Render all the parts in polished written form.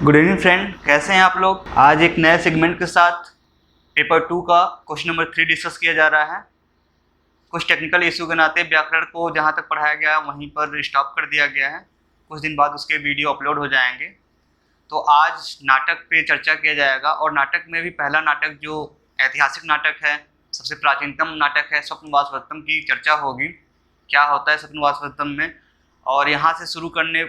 Good evening friend, कैसे हैं आप लोग। आज एक नए सेगमेंट के साथ पेपर 2 का क्वेश्चन नंबर 3 डिस्कस किया जा रहा है। कुछ टेक्निकल इशू के नाते व्याकरण को जहां तक पढ़ाया गया वहीं पर स्टॉप कर दिया गया है। कुछ दिन बाद उसके वीडियो अपलोड हो जाएंगे। तो आज नाटक पे चर्चा किया जाएगा और नाटक में भी पहला नाटक जो ऐतिहासिक नाटक है, सबसे प्राचीनतम नाटक है, स्वप्नवासवदत्तम की चर्चा होगी। क्या होता है स्वप्नवासवदत्तम में, और यहाँ से शुरू करने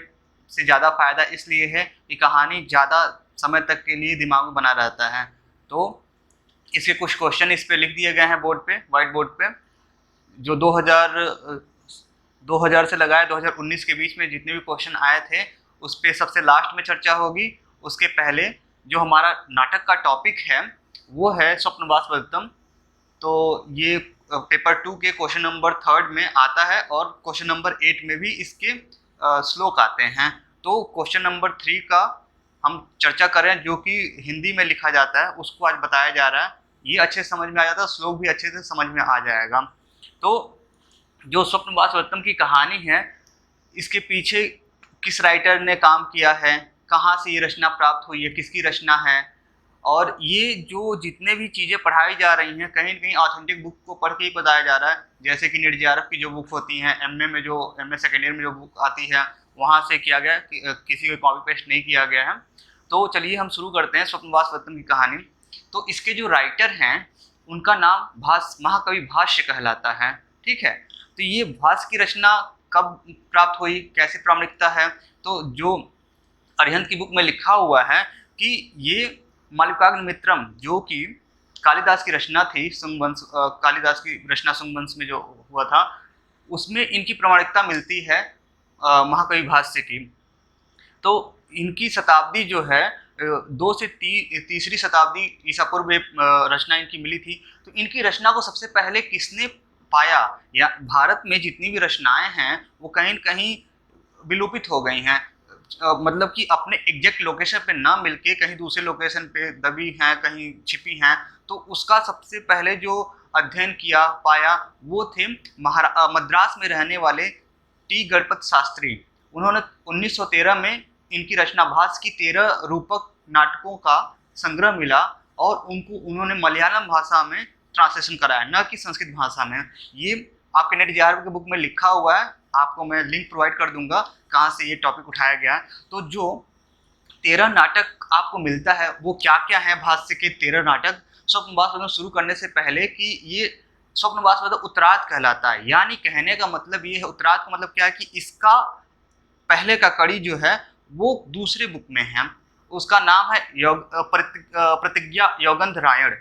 से ज़्यादा फायदा इसलिए है कि कहानी ज़्यादा समय तक के लिए दिमाग में बना रहता है। तो इसके कुछ क्वेश्चन इस पे लिख दिए गए हैं बोर्ड पे, वाइट बोर्ड पे, जो 2000 से लगाए 2019 के बीच में जितने भी क्वेश्चन आए थे उस पे सबसे लास्ट में चर्चा होगी। उसके पहले जो हमारा नाटक का टॉपिक है वो है स्वप्नवासवदत्तम। तो ये पेपर 2 के क्वेश्चन नंबर 3 में आता है और क्वेश्चन नंबर 8 में भी इसके श्लोक आते हैं। तो क्वेश्चन नंबर 3 का हम चर्चा करें, जो कि हिंदी में लिखा जाता है, उसको आज बताया जा रहा है। ये अच्छे समझ में आ जाता है, श्लोक भी अच्छे से समझ में आ जाएगा। तो जो स्वप्नवासवदत्तम की कहानी है, इसके पीछे किस राइटर ने काम किया है, कहाँ से ये रचना प्राप्त हुई है, किसकी रचना है, और ये जो जितने भी चीज़ें पढ़ाई जा रही हैं कहीं न कहीं ऑथेंटिक बुक को पढ़ के ही बताया जा रहा है। जैसे कि नीट जेआरएफ की जो बुक होती हैं, एमए सेकेंड ईयर में जो बुक आती है वहाँ से किया गया, किसी को कॉपी पेस्ट नहीं किया गया है। तो चलिए हम शुरू करते हैं स्वप्नवासवदत्तम की कहानी। तो इसके जो राइटर हैं उनका नाम महाकवि भाष्य कहलाता है। ठीक है, तो ये भाष्य की रचना कब प्राप्त हुई, कैसे प्रामाणिकता है, तो जो अरिहंत की बुक में लिखा हुआ है कि ये मालविकाग्निमित्रम, जो कि कालिदास की रचना थी, शुंगवंश, कालिदास की रचना शुंगवंश में जो हुआ था उसमें इनकी प्रामाणिकता मिलती है महाकवि भाष्य की। तो इनकी शताब्दी जो है 2 से तीसरी शताब्दी ईसा पूर्व रचना इनकी मिली थी। तो इनकी रचना को सबसे पहले किसने पाया, या भारत में जितनी भी रचनाएं हैं वो कहीं न कहीं विलोपित हो गई हैं, मतलब कि अपने एग्जैक्ट लोकेशन पे ना मिलके कहीं दूसरे लोकेशन पे दबी हैं, कहीं छिपी हैं। तो उसका सबसे पहले जो अध्ययन किया पाया वो थे मद्रास में रहने वाले टी गणपत शास्त्री। उन्होंने 1913 में इनकी रचना भास की 13 रूपक नाटकों का संग्रह मिला और उन्होंने मलयालम भाषा में ट्रांसलेशन कराया, न कि संस्कृत भाषा में। ये आपके नेट जेआरएफ की बुक में लिखा हुआ है, आपको मैं लिंक प्रोवाइड कर दूंगा कहाँ से ये टॉपिक उठाया गया है। तो जो 13 नाटक आपको मिलता है वो क्या क्या है, भाष्य के 13 नाटक। स्वप्नवासवदत्तम शुरू करने से पहले कि ये स्वप्नवासवदत्तम उत्तरार्ध कहलाता है, यानी कहने का मतलब ये है, उत्तरार्ध का मतलब क्या है कि इसका पहले का कड़ी जो है वो दूसरे बुक में है, उसका नाम है प्रतिज्ञा योगंधरायण।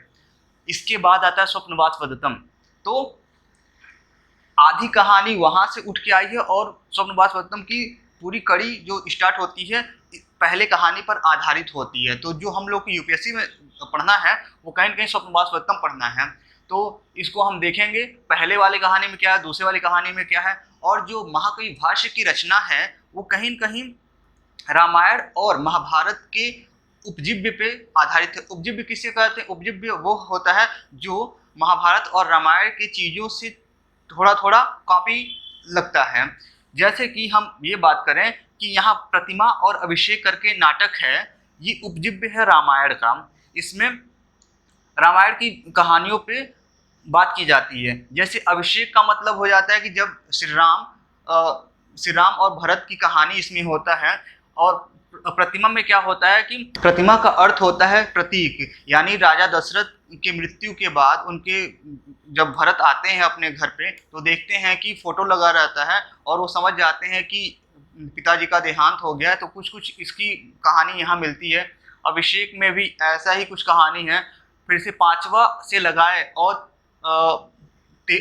इसके बाद आता है स्वप्नवासवदत्तम। तो आधी कहानी वहां से उठ के आई है और स्वप्नवासवदत्तम की पूरी कड़ी जो स्टार्ट होती है पहले कहानी पर आधारित होती है। तो जो हम लोग को यूपीएससी में पढ़ना है वो कहीं न कहीं स्वप्नवासवदत्तम पढ़ना है। तो इसको हम देखेंगे पहले वाली कहानी में क्या है, दूसरे वाली कहानी में क्या है। और जो महाकवि भाष्य की रचना है वो कहीं न कहीं रामायण और महाभारत के उपजीव्य पे आधारित है। उपजीव्य किसे कहते हैं? उपजीव्य वो होता है जो महाभारत और रामायण की चीज़ों से थोड़ा थोड़ा कॉपी लगता है। जैसे कि हम ये बात करें कि यहाँ प्रतिमा और अभिषेक करके नाटक है, ये उपजीव्य है रामायण का। इसमें रामायण की कहानियों पे बात की जाती है। जैसे अभिषेक का मतलब हो जाता है कि जब श्री राम और भरत की कहानी इसमें होता है। और प्रतिमा में क्या होता है कि प्रतिमा का अर्थ होता है प्रतीक, यानी राजा दशरथ के मृत्यु के बाद उनके जब भरत आते हैं अपने घर पे तो देखते हैं कि फोटो लगा रहता है और वो समझ जाते हैं कि पिताजी का देहांत हो गया है। तो कुछ कुछ इसकी कहानी यहाँ मिलती है। अभिषेक में भी ऐसा ही कुछ कहानी है। फिर से 5वां से लगाए और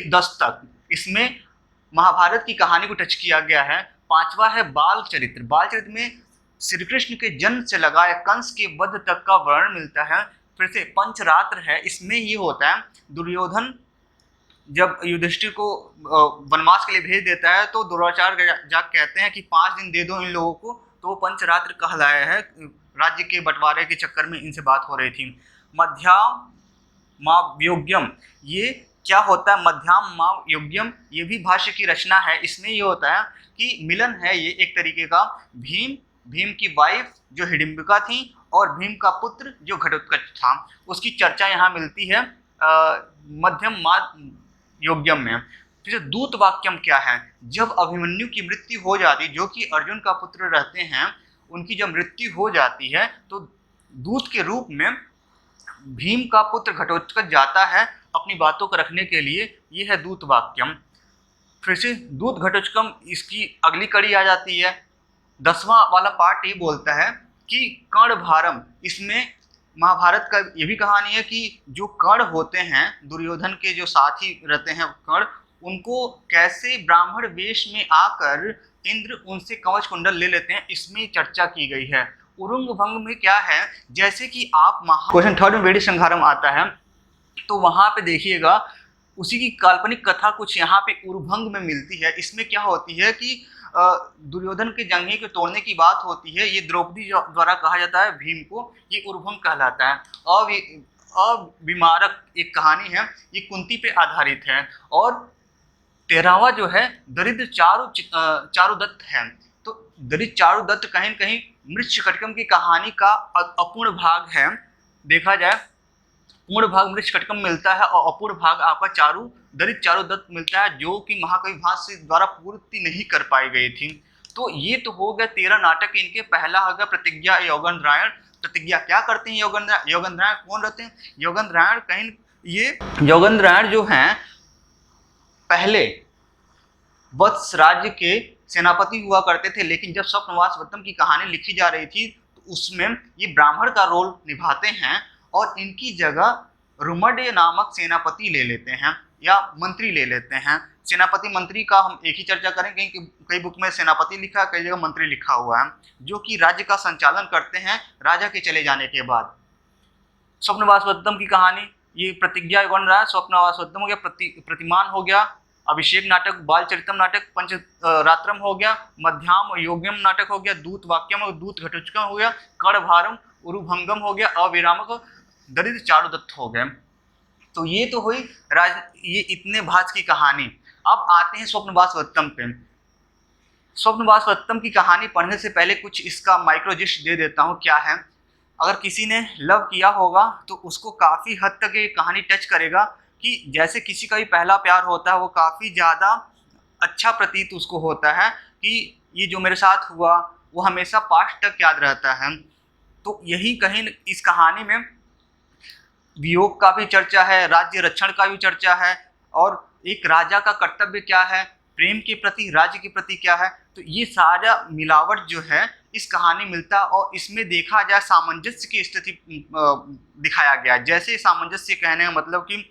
10 तक इसमें महाभारत की कहानी को टच किया गया है। 5वां है बाल चरित्र। बाल चरित्र में श्री कृष्ण के जन्म से लगाए कंस के वध तक का वर्णन मिलता है। फिर से पंचरात्र है, इसमें ये होता है दुर्योधन जब युधिष्ठिर को वनवास के लिए भेज देता है तो द्रोणाचार्य जाकर कहते हैं कि 5 दिन दे दो इन लोगों को, तो वो पंचरात्र कहलाया है। राज्य के बंटवारे के चक्कर में इनसे बात हो रही थी। मध्यमायोग्यम, ये क्या होता है? मध्यमायोग्यम ये भी भाष्य की रचना है। इसमें ये होता है कि मिलन है ये एक तरीके का भीम भीम की वाइफ जो हिडिंबिका थी और भीम का पुत्र जो घटोत्कच था, उसकी चर्चा यहाँ मिलती है मध्यम योग्यम में। फिर दूत वाक्यम क्या है? जब अभिमन्यु की मृत्यु हो जाती, जो कि अर्जुन का पुत्र रहते हैं, उनकी जब मृत्यु हो जाती है तो दूत के रूप में भीम का पुत्र घटोत्कच जाता है अपनी बातों को रखने के लिए। ये है दूत वाक्यम। फिर से दूत घटोत्कचम, इसकी अगली कड़ी आ जाती है। 10वां वाला पार्ट ये बोलता है कि कर्ण भारम, इसमें महाभारत का ये भी कहानी है कि जो कर्ण होते हैं, दुर्योधन के जो साथी रहते हैं कर्ण, उनको कैसे ब्राह्मण वेश में आकर इंद्र उनसे कवच कुंडल ले लेते हैं, इसमें चर्चा की गई है। उरुंग भंग में क्या है, जैसे कि आप क्वेश्चन 3 में वेदी संहारम आता है, तो वहां पे देखिएगा उसी की काल्पनिक कथा कुछ यहाँ पे उरुभंग में मिलती है। इसमें क्या होती है कि दुर्योधन के जंघे के तोड़ने की बात होती है। ये द्रौपदी द्वारा कहा जाता है भीम को, ये उरुभंग कहलाता है। अविमारक एक कहानी है, ये कुंती पे आधारित है। और 13वां जो है दरिद्र चारुदत्त है। तो दरिद्र चारुदत्त कहीं न कहीं मृच्छकटिकम की कहानी का अपूर्ण भाग है। देखा जाए पूर्ण भाग मृच्छकटिकम मिलता है और अपूर्ण भाग आपका दरिद्र चारुदत्त मिलता है, जो कि महाकवि भास्य द्वारा पूर्ति नहीं कर पाई गई थी। तो ये तो हो गए 13 नाटक इनके। पहला हो गया प्रतिज्ञा योगेंद्रायण। प्रतिज्ञा क्या करते हैं योगेंद्रायण कौन रहते हैं? योगेंद्रायण कहीं ये योगेंद्रायण जो हैं पहले वत्स राज्य के सेनापति हुआ करते थे, लेकिन जब स्वप्नवासवत्तम की कहानी लिखी जा रही थी तो उसमें ये ब्राह्मण का रोल निभाते हैं और इनकी जगह रुमड्य नामक सेनापति ले लेते हैं या मंत्री ले लेते हैं। सेनापति मंत्री का हम एक ही चर्चा करेंगे, कई बुक में सेनापति लिखा है, कई जगह मंत्री लिखा हुआ है, जो कि राज्य का संचालन करते हैं राजा के चले जाने के बाद। स्वप्नवासवत्तम की कहानी ये प्रतिज्ञा योगेंद्रायण, स्वप्नवासवत्तम हो गया, प्रतिमान हो गया, अभिषेक नाटक, बाल चरितम नाटक, पंचरात्रम हो गया, मध्याम योग्यम नाटक हो गया, दूत वाक्यम, दूत घटोत्कचम हो गया, कर्णभारम, उरुभंगम हो गया, अविरामक, दरिद्र चारुदत्त हो गए। तो ये तो हुई ये इतने भाज की कहानी। अब आते हैं स्वप्नवासवत्तम पे। स्वप्नवासवत्तम की कहानी पढ़ने से पहले कुछ इसका माइक्रोजिस्ट दे देता हूँ। क्या है, अगर किसी ने लव किया होगा तो उसको काफ़ी हद तक ये कहानी टच करेगा कि जैसे किसी का भी पहला प्यार होता है वो काफ़ी ज़्यादा अच्छा प्रतीत उसको होता है कि ये जो मेरे साथ हुआ वो हमेशा पास्ट तक याद रहता है। तो यही कहीं इस कहानी में वियोग का भी चर्चा है, राज्य रक्षण का भी चर्चा है, और एक राजा का कर्तव्य क्या है, प्रेम के प्रति, राज्य के प्रति क्या है। तो ये सारा मिलावट जो है इस कहानी मिलता है। और इसमें देखा जाए सामंजस्य की स्थिति दिखाया गया। जैसे सामंजस्य कहने का मतलब कि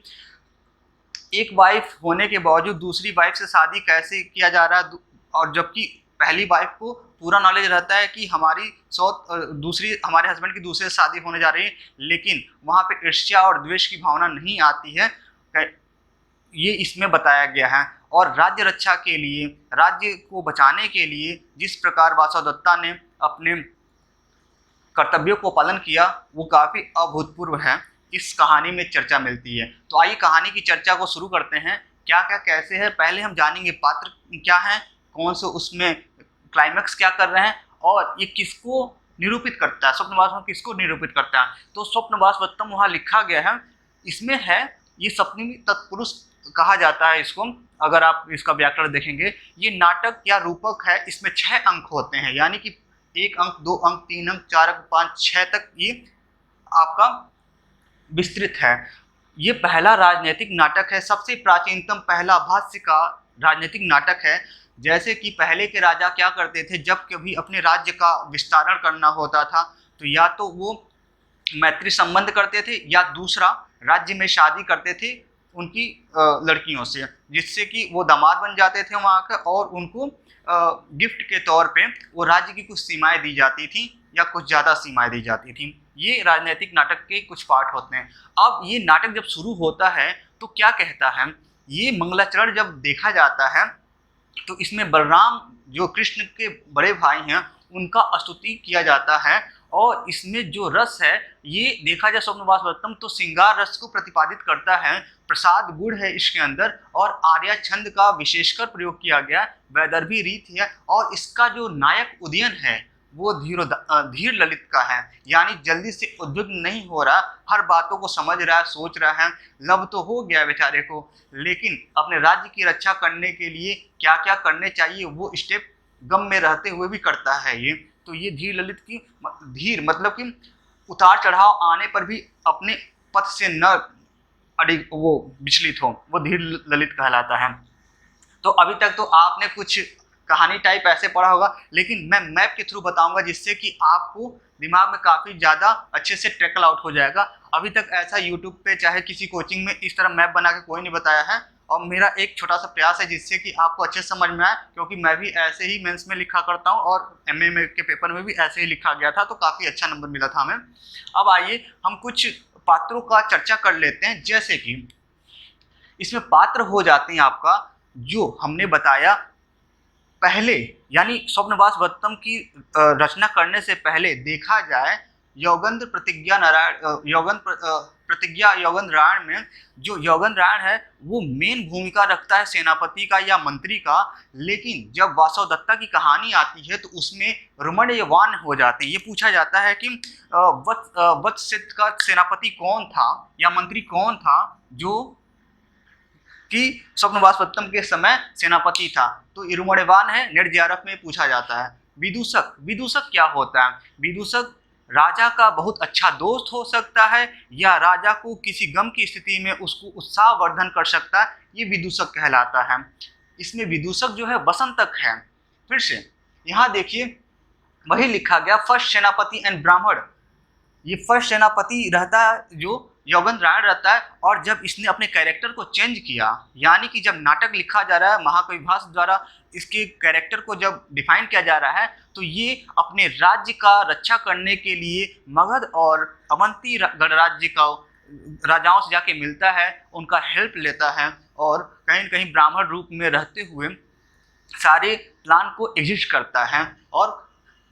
एक वाइफ होने के बावजूद दूसरी वाइफ से शादी कैसे किया जा रहा है, और जबकि पहली वाइफ को पूरा नॉलेज रहता है कि हमारी हमारे हस्बैंड की दूसरे से शादी होने जा रही है, लेकिन वहाँ पे ईर्ष्या और द्वेष की भावना नहीं आती है, ये इसमें बताया गया है। और राज्य रक्षा के लिए, राज्य को बचाने के लिए जिस प्रकार वासवदत्ता ने अपने कर्तव्यों को पालन किया वो काफ़ी अभूतपूर्व है, इस कहानी में चर्चा मिलती है। तो आइए कहानी की चर्चा को शुरू करते हैं। क्या क्या कैसे है, पहले हम जानेंगे पात्र क्या है, कौन से उसमें क्लाइमैक्स क्या कर रहे हैं, और ये किसको निरूपित करता है, स्वप्नवासवत्तम किसको निरूपित करता है। तो स्वप्नवासवत्तम वहाँ लिखा गया है, इसमें है ये सप्तमी तत्पुरुष कहा जाता है इसको। अगर आप इसका व्याकरण देखेंगे, ये नाटक या रूपक है, इसमें 6 अंक होते हैं, यानी कि 1 अंक, 2 अंक, 3 अंक, 4 अंक, 5, 6 तक ये आपका विस्तृत है। ये पहला राजनीतिक नाटक है, सबसे प्राचीनतम पहला भाष्य का राजनीतिक नाटक है। जैसे कि पहले के राजा क्या करते थे, जब कभी अपने राज्य का विस्तारण करना होता था तो या तो वो मैत्री संबंध करते थे या दूसरा राज्य में शादी करते थे उनकी लड़कियों से, जिससे कि वो दामाद बन जाते थे वहाँ के, और उनको गिफ्ट के तौर पे वो राज्य की कुछ सीमाएं दी जाती थी या कुछ ज़्यादा सीमाएं दी जाती थी। ये राजनीतिक नाटक के कुछ पार्ट होते हैं। अब ये नाटक जब शुरू होता है तो क्या कहता है, ये मंगलाचरण जब देखा जाता है तो इसमें बलराम जो कृष्ण के बड़े भाई हैं उनका स्तुति किया जाता है, और इसमें जो रस है ये देखा जाए स्वप्नवासवत्तम तो श्रृंगार रस को प्रतिपादित करता है, प्रसाद गुण है इसके अंदर, और आर्या छंद का विशेषकर प्रयोग किया गया, वैदर्भी रीत है, और इसका जो नायक उदयन है वो धीर ललित का है, यानी जल्दी से उद्विग्न नहीं हो रहा, हर बातों को समझ रहा है, सोच रहा है। लव तो हो गया बेचारे को, लेकिन अपने राज्य की रक्षा करने के लिए क्या क्या करने चाहिए वो स्टेप गम में रहते हुए भी करता है ये। तो ये धीर ललित की, धीर मतलब कि उतार चढ़ाव आने पर भी अपने पथ से न अड़ी वो विचलित हो, वो धीर ललित कहलाता है। तो अभी तक तो आपने कुछ कहानी टाइप ऐसे पढ़ा होगा, लेकिन मैं मैप के थ्रू बताऊंगा जिससे कि आपको दिमाग में काफ़ी ज़्यादा अच्छे से ट्रैकल आउट हो जाएगा। अभी तक ऐसा यूट्यूब पे चाहे किसी कोचिंग में इस तरह मैप बना के कोई नहीं बताया है, और मेरा एक छोटा सा प्रयास है जिससे कि आपको अच्छे समझ में आए, क्योंकि मैं भी ऐसे ही मेंस में लिखा करता हूँ और एमए में के पेपर में भी ऐसे ही लिखा गया था, तो काफ़ी अच्छा नंबर मिला था हमें। अब आइए हम कुछ पात्रों का चर्चा कर लेते हैं। जैसे कि इसमें पात्र हो जाते हैं आपका, जो हमने बताया पहले, यानी स्वप्नवासवत्तम की रचना करने से पहले देखा जाए योगेंद्र प्रतिज्ञा नारायण प्रतिज्ञा योगेंद्र रायण में, जो योगेंद्र रायण है वो मेन भूमिका रखता है सेनापति का या मंत्री का, लेकिन जब वासवदत्ता की कहानी आती है तो उसमें रुमण्यवान हो जाते हैं। ये पूछा जाता है कि वत्स का सेनापति कौन था या मंत्री कौन था जो कि स्वप्नवासवत्तम के समय सेनापति था, तो इरुमणेवान है, नेट जेआरएफ में पूछा जाता है। विदूषक, विदूषक क्या होता है? विदूषक राजा का बहुत अच्छा दोस्त हो सकता है या राजा को किसी गम की स्थिति में उसको उत्साहवर्धन कर सकता है, ये विदूषक कहलाता है। इसमें विदूषक जो है वसंतक है। फिर से यहाँ देखिए वही लिखा गया फर्स्ट सेनापति एंड ब्राह्मण, ये फर्स्ट सेनापति रहता है जो योगेंद्र रायण रहता है, और जब इसने अपने कैरेक्टर को चेंज किया, यानी कि जब नाटक लिखा जा रहा है महाकवि भास द्वारा इसके कैरेक्टर को जब डिफाइन किया जा रहा है, तो ये अपने राज्य का रक्षा करने के लिए मगध और अवंती गणराज्य का राजाओं से जाके मिलता है, उनका हेल्प लेता है, और कहीं न कहीं ब्राह्मण रूप में रहते हुए सारे प्लान को एग्जिस्ट करता है, और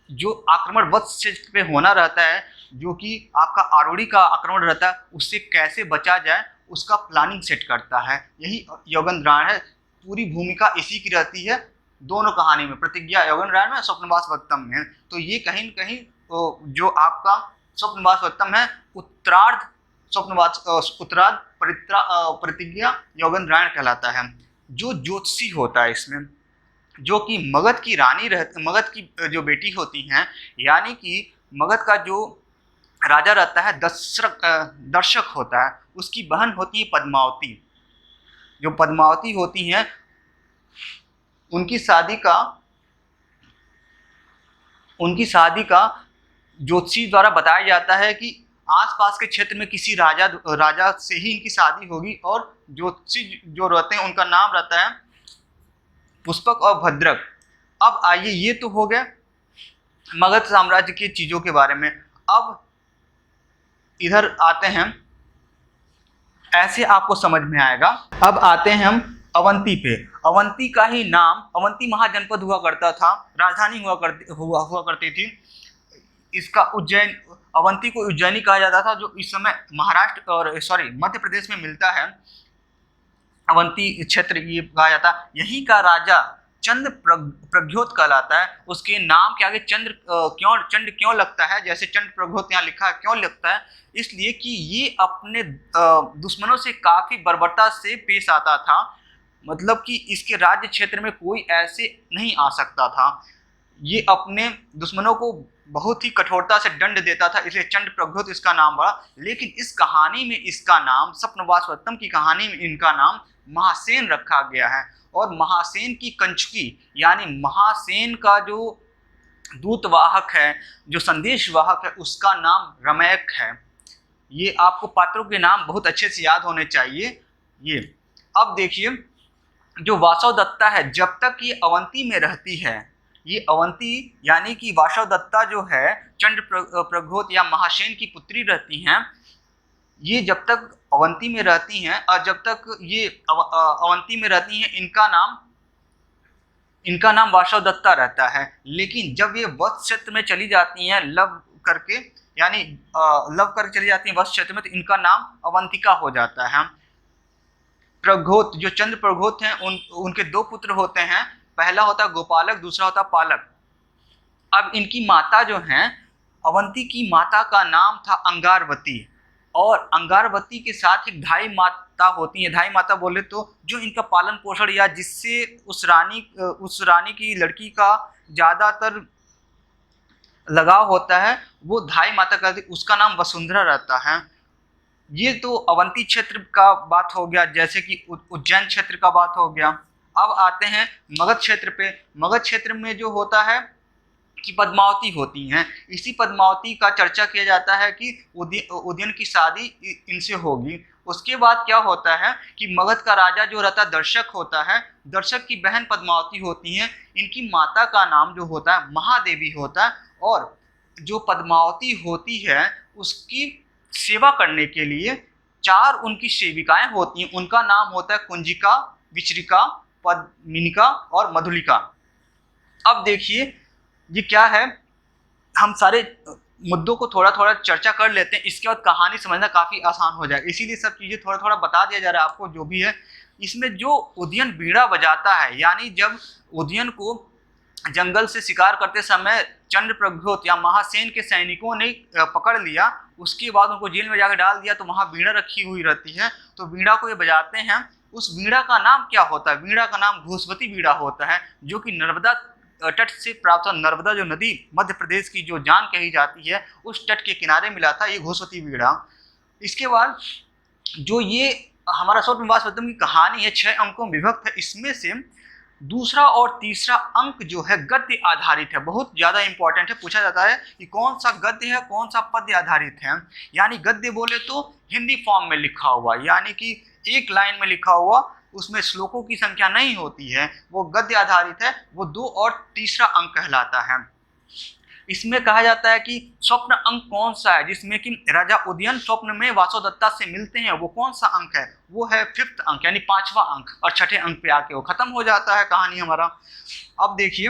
जो आक्रमण वत्स पे होना रहता है, जो कि आपका आरोड़ी का आक्रमण रहता है, उससे कैसे बचा जाए उसका प्लानिंग सेट करता है। यही योगेंद्र रायण है, पूरी भूमिका इसी की रहती है दोनों कहानी में, प्रतिज्ञा योगेंद्र रायण में, स्वप्नवासवत्तम में। तो ये कहीं न कहीं जो आपका स्वप्नवासवत्तम है उत्तरार्ध उत्तरार्ध प्रतिज्ञा योगेंद्र रायण कहलाता है। जो ज्योतिषी होता है इसमें, जो कि मगध की रानी मगध की जो बेटी होती हैं, यानी कि मगध का जो राजा रहता है दर्शक होता है, उसकी बहन होती है पद्मावती। जो पद्मावती होती हैं उनकी शादी का ज्योतिषी द्वारा बताया जाता है कि आसपास के क्षेत्र में किसी राजा से ही इनकी शादी होगी, और ज्योतिषी जो रहते हैं उनका नाम रहता है पुष्पक और भद्रक। अब आइए, ये तो हो गया मगध साम्राज्य की चीज़ों के बारे में। अब इधर आते हैं, ऐसे आपको समझ में आएगा। अब आते हैं हम अवंती पे। अवंती का ही नाम, अवंती महाजनपद हुआ करता था, राजधानी हुआ करती थी। इसका उज्जैन, अवंती को उज्जैनी कहा जाता था, जो इस समय महाराष्ट्र और मध्य प्रदेश में मिलता है। अवंती क्षेत्र ये कहा जाता है। यहीं का राजा चंद्र प्रघ्योत कहलाता है। उसके नाम के आगे चंद्र क्यों लगता है, जैसे चंद्र प्रघ्योत यहाँ लिखा है, क्यों लगता है? इसलिए कि ये अपने दुश्मनों से काफी बर्बरता से पेश आता था, मतलब कि इसके राज्य क्षेत्र में कोई ऐसे नहीं आ सकता था। ये अपने दुश्मनों को बहुत ही कठोरता से दंड देता था, इसलिए चंद्र प्रघ्योत इसका नाम बड़ा। लेकिन इस कहानी में इसका नाम, स्वप्नवासवत्तम की कहानी में इनका नाम महासेन रखा गया है, और महासेन की कंचुकी, यानी महासेन का जो दूतवाहक है, जो संदेश वाहक है, उसका नाम रमैक है। ये आपको पात्रों के नाम बहुत अच्छे से याद होने चाहिए। ये अब देखिए, जो वासवदत्ता है, जब तक ये अवंती में रहती है, ये अवंती यानी कि वासवदत्ता जो है चंद्र प्रघ्योत या महासेन की पुत्री रहती हैं, ये जब तक अवंती में रहती हैं, और जब तक ये अवंती में रहती हैं, इनका नाम वासवदत्ता रहता है। लेकिन जब ये वत्स क्षेत्र में चली जाती हैं लव करके, यानी लव करके चली जाती हैं वत्स क्षेत्र में, तो इनका नाम अवंतिका हो जाता है। प्रघ्योत, जो चंद्र प्रघ्योत हैं, उनके दो पुत्र होते हैं, पहला होता है गोपालक, दूसरा होता है पालक। अब इनकी माता जो हैं, अवंती की माता का नाम था अंगारवती, और अंगारवती के साथ एक धाई माता होती है। धाई माता बोले तो जो इनका पालन पोषण या जिससे उस रानी की लड़की का ज़्यादातर लगाव होता है, वो धाई माता करती, उसका नाम वसुंधरा रहता है। ये तो अवंती क्षेत्र का बात हो गया, जैसे कि उज्जैन क्षेत्र का बात हो गया। अब आते हैं मगध क्षेत्र पे। मगध क्षेत्र में जो होता है कि पद्मावती होती हैं। इसी पद्मावती का चर्चा किया जाता है कि उदयन की शादी इनसे होगी। उसके बाद क्या होता है कि मगध का राजा जो रहता है दर्शक होता है, दर्शक की बहन पद्मावती होती हैं। इनकी माता का नाम जो होता है महादेवी होता है, और जो पद्मावती होती है उसकी सेवा करने के लिए 4 उनकी सेविकाएं होती हैं। उनका नाम होता है कुंजिका, विचरिका, पद्मिनिका और मधुलिका। अब देखिए ये क्या है, हम सारे मुद्दों को थोड़ा थोड़ा चर्चा कर लेते हैं, इसके बाद कहानी समझना काफ़ी आसान हो जाएगा। इसीलिए सब चीज़ें थोड़ा थोड़ा बता दिया जा रहा है आपको जो भी है। इसमें जो उदयन बीड़ा बजाता है, यानी जब उदयन को जंगल से शिकार करते समय चंद्रप्रभोत या महासेन के सैनिकों ने पकड़ लिया, उसके बाद उनको जेल में जाकर डाल दिया, तो वहाँ बीड़ा रखी हुई रहती है, तो बीड़ा को ये बजाते हैं। उस बीड़ा का नाम क्या होता है? बीड़ा का नाम घोषवती बीड़ा होता है, जो कि नर्मदा तट से प्राप्त, नर्मदा जो नदी मध्य प्रदेश की जो जान कही जाती है, उस तट के किनारे मिला था ये घोषवती बीड़ा। इसके बाद जो ये हमारा स्वप्नवास पद्म की कहानी है 6 अंकों में विभक्त है। इसमें से दूसरा और तीसरा अंक जो है गद्य आधारित है, बहुत ज़्यादा इंपॉर्टेंट है। पूछा जाता है कि कौन सा गद्य है, कौन सा पद्य आधारित है। यानी गद्य बोले तो हिंदी फॉर्म में लिखा हुआ, यानी कि एक लाइन में लिखा हुआ, उसमें श्लोकों की संख्या नहीं होती है, वो गद्य आधारित है। वो 2 और तीसरा अंक कहलाता है। इसमें कहा जाता है कि स्वप्न अंक कौन सा है, जिसमें कि राजा उदयन स्वप्न में वासोदत्ता से मिलते हैं, वो कौन सा अंक है? वो है 5th अंक, यानी 5वां अंक, और 6ठे अंक पे आके वो खत्म हो जाता है कहानी हमारा। अब देखिए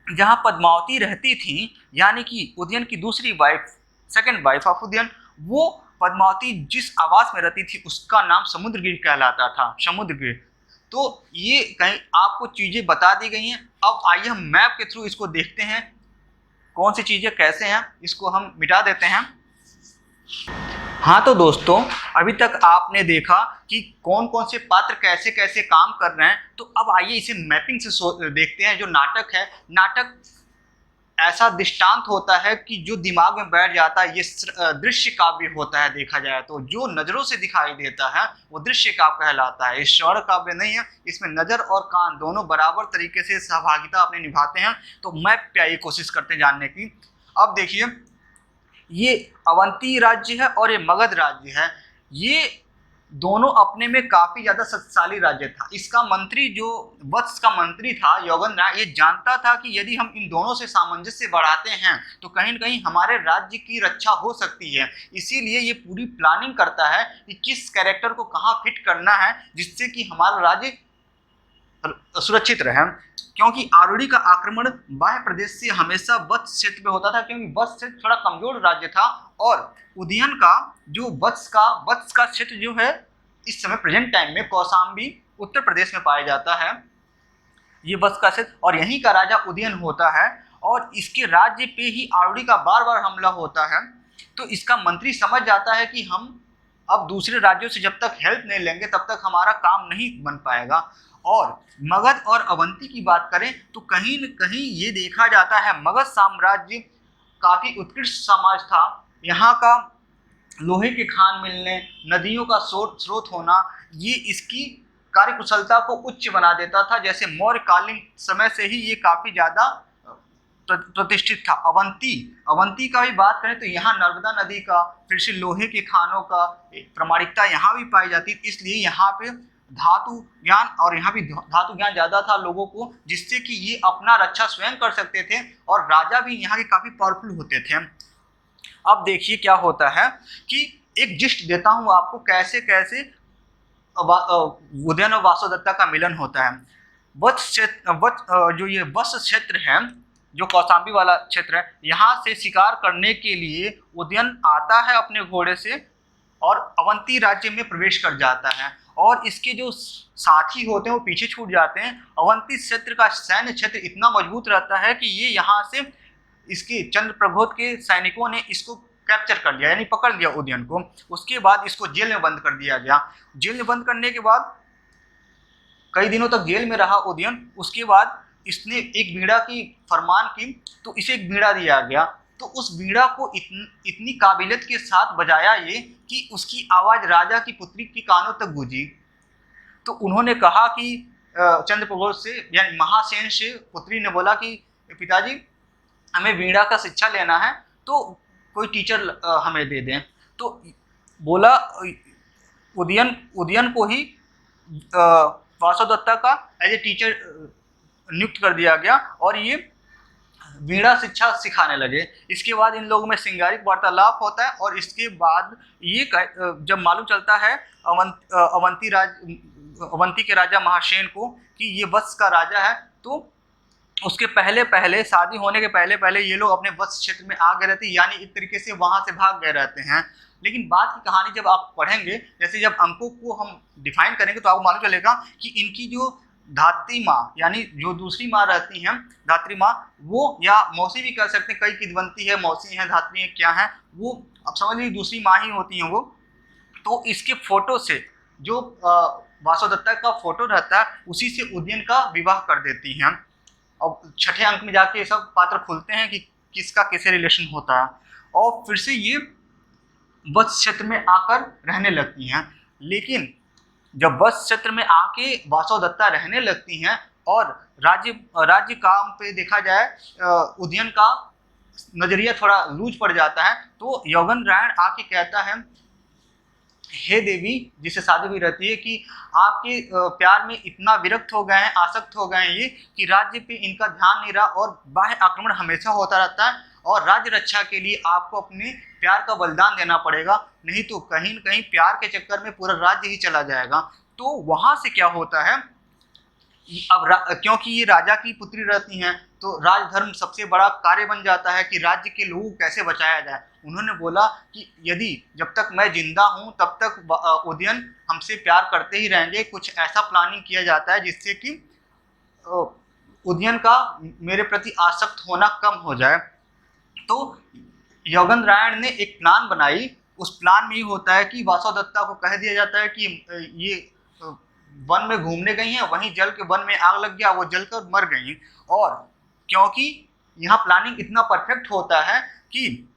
जहाँ पद्मावती रहती थी, यानी कि उदयन की दूसरी wife, second wife of Udayan, वो पद्मावती जिस आवास में रहती थी उसका नाम समुद्रगिर कहलाता था, समुद्रगिर। तो ये कहीं आपको चीजें बता दी गई हैं। अब आइए हम मैप के थ्रू इसको देखते हैं कौन सी चीजें कैसे हैं, इसको हम मिटा देते हैं। हाँ तो दोस्तों, अभी तक आपने देखा कि कौन कौन से पात्र कैसे कैसे काम कर रहे हैं। तो अब आइए इसे मैपिंग से देखते हैं। जो नाटक है, नाटक ऐसा दृष्टांत होता है कि जो दिमाग में बैठ जाता है। ये दृश्य काव्य होता है, देखा जाए तो जो नजरों से दिखाई देता है वो दृश्य काव्य कहलाता है। ये श्रवण काव्य नहीं है, इसमें नजर और कान दोनों बराबर तरीके से सहभागिता अपने निभाते हैं। तो मैप पे आइए कोशिश करते हैं जानने की। अब देखिए ये अवंती राज्य है और ये मगध राज्य है। ये दोनों अपने में काफी ज्यादा शक्तिशाली राज्य था। इसका मंत्री जो वत्स का मंत्री था योगन राय, ये जानता था कि यदि हम इन दोनों से सामंजस्य बढ़ाते हैं तो कहीं न कहीं हमारे राज्य की रक्षा हो सकती है। इसीलिए ये पूरी प्लानिंग करता है कि किस कैरेक्टर को कहाँ फिट करना है जिससे कि हमारा राज्य सुरक्षित रहे। क्योंकि आरूढ़ी का आक्रमण बाह्य प्रदेश से हमेशा वत्स क्षेत्र में होता था, क्योंकि वत्स क्षेत्र थोड़ा कमजोर राज्य था। और उदयन का जो वत्स का क्षेत्र जो है इस समय प्रेजेंट टाइम में कौशाम्बी उत्तर प्रदेश में पाया जाता है, ये वत्स का क्षेत्र, और यहीं का राजा उदयन होता है। और इसके राज्य पे ही आरूढ़ी का बार बार हमला होता है। तो इसका मंत्री समझ जाता है कि हम अब दूसरे राज्यों से जब तक हेल्प नहीं लेंगे तब तक हमारा काम नहीं बन पाएगा। और मगध और अवंती की बात करें तो कहीं न कहीं ये देखा जाता है मगध साम्राज्य काफ़ी उत्कृष्ट समाज था। यहाँ का लोहे के खान मिलने, नदियों का स्रोत होना, ये इसकी कार्यकुशलता को उच्च बना देता था। जैसे मौर्यकालीन समय से ही ये काफ़ी ज़्यादा प्रतिष्ठित था। अवंती का भी बात करें तो यहाँ नर्मदा नदी का, फिर से लोहे के खानों का प्रामाणिकता यहाँ भी पाई जाती, इसलिए यहाँ पे धातु ज्ञान, और यहाँ भी धातु ज्ञान ज़्यादा था लोगों को, जिससे कि ये अपना रक्षा स्वयं कर सकते थे। और राजा भी यहाँ के काफ़ी पावरफुल होते थे। अब देखिए क्या होता है कि एक जिस्ट देता हूँ आपको कैसे कैसे उदयन और वासोदत्ता का मिलन होता है। जो ये वत्स क्षेत्र है, जो कौशाम्बी वाला क्षेत्र है, यहाँ से शिकार करने के लिए उदयन आता है अपने घोड़े से और अवंती राज्य में प्रवेश कर जाता है। और इसके जो साथी होते हैं वो पीछे छूट जाते हैं। अवंती क्षेत्र का सैन्य क्षेत्र इतना मजबूत रहता है कि ये यहाँ से इसके चंद्रप्रभोत के सैनिकों ने इसको कैप्चर कर लिया, यानी पकड़ लिया उदयन को। उसके बाद इसको जेल में बंद कर दिया गया। जेल में बंद करने के बाद कई दिनों तक जेल में रहा उदयन। उसके बाद इसने एक बीड़ा की फरमान की, तो इसे एक बीड़ा दिया गया। तो उस बीड़ा को इतनी काबिलियत के साथ बजाया ये कि उसकी आवाज़ राजा की पुत्री की कानों तक गूंजी। तो उन्होंने कहा कि चंद्रप्रभोत से, यानी महासेन से पुत्री ने बोला कि पिताजी हमें वीणा का शिक्षा लेना है, तो कोई टीचर हमें दे दें। तो बोला उदयन को ही वासुदत्ता का एज ए टीचर नियुक्त कर दिया गया और ये वीणा शिक्षा सिखाने लगे। इसके बाद इन लोगों में श्रृंगारिक वार्तालाप होता है और इसके बाद ये जब मालूम चलता है अवंती के राजा महासेन को कि ये वत्स का राजा है, तो उसके पहले शादी होने के पहले ये लोग अपने वत्स क्षेत्र में आ गए रहते, यानी एक तरीके से वहाँ से भाग गए रहते हैं। लेकिन बाद की कहानी जब आप पढ़ेंगे, जैसे जब अंकों को हम डिफाइन करेंगे तो आपको मालूम चलेगा कि इनकी जो धात्री माँ, यानी जो दूसरी माँ रहती हैं धात्री माँ, वो या मौसी भी कह सकते हैं, कई किदवंती है, मौसी है, धात्री है, क्या है वो, अब समझ लीजिए दूसरी माँ ही होती हैं वो। तो इसके फोटो से जो वासुदत्ता का फोटो रहता है उसी से उदयन का विवाह कर देती हैं। अब छठे अंक में जाके ये सब पात्र खुलते हैं कि किसका किससे रिलेशन होता है, और फिर से ये वत्स क्षेत्र में आकर रहने लगती हैं। लेकिन जब वत्स क्षेत्र में आके वासुदत्ता रहने लगती हैं और राज्य काम पे देखा जाए उदयन का नजरिया थोड़ा लूज पड़ जाता है, तो यौगनरायण आके कहता है, हे देवी, जिसे शादी हुई रहती है, कि आपके प्यार में इतना विरक्त हो गए हैं, आसक्त हो गए हैं ये, कि राज्य पे इनका ध्यान नहीं रहा और बाह्य आक्रमण हमेशा होता रहता है, और राज्य रक्षा के लिए आपको अपने प्यार का बलिदान देना पड़ेगा, नहीं तो कहीं न कहीं प्यार के चक्कर में पूरा राज्य ही चला जाएगा। तो वहाँ से क्या होता है, अब क्योंकि ये राजा की पुत्री रहती हैं, तो राजधर्म सबसे बड़ा कार्य बन जाता है कि राज्य के लोगों को कैसे बचाया जाए। उन्होंने बोला कि यदि जब तक मैं जिंदा हूं तब तक उदयन हमसे प्यार करते ही रहेंगे, कुछ ऐसा प्लानिंग किया जाता है जिससे कि उदयन का मेरे प्रति आसक्त होना कम हो जाए। तो यौगनरायण ने एक प्लान बनाई। उस प्लान में ये होता है कि वासुदत्ता को कह दिया जाता है कि ये वन में घूमने गई हैं, वहीं जल के वन में आग लग गया, वो जलकर मर गई। और क्योंकि यहाँ प्लानिंग इतना परफेक्ट होता है कि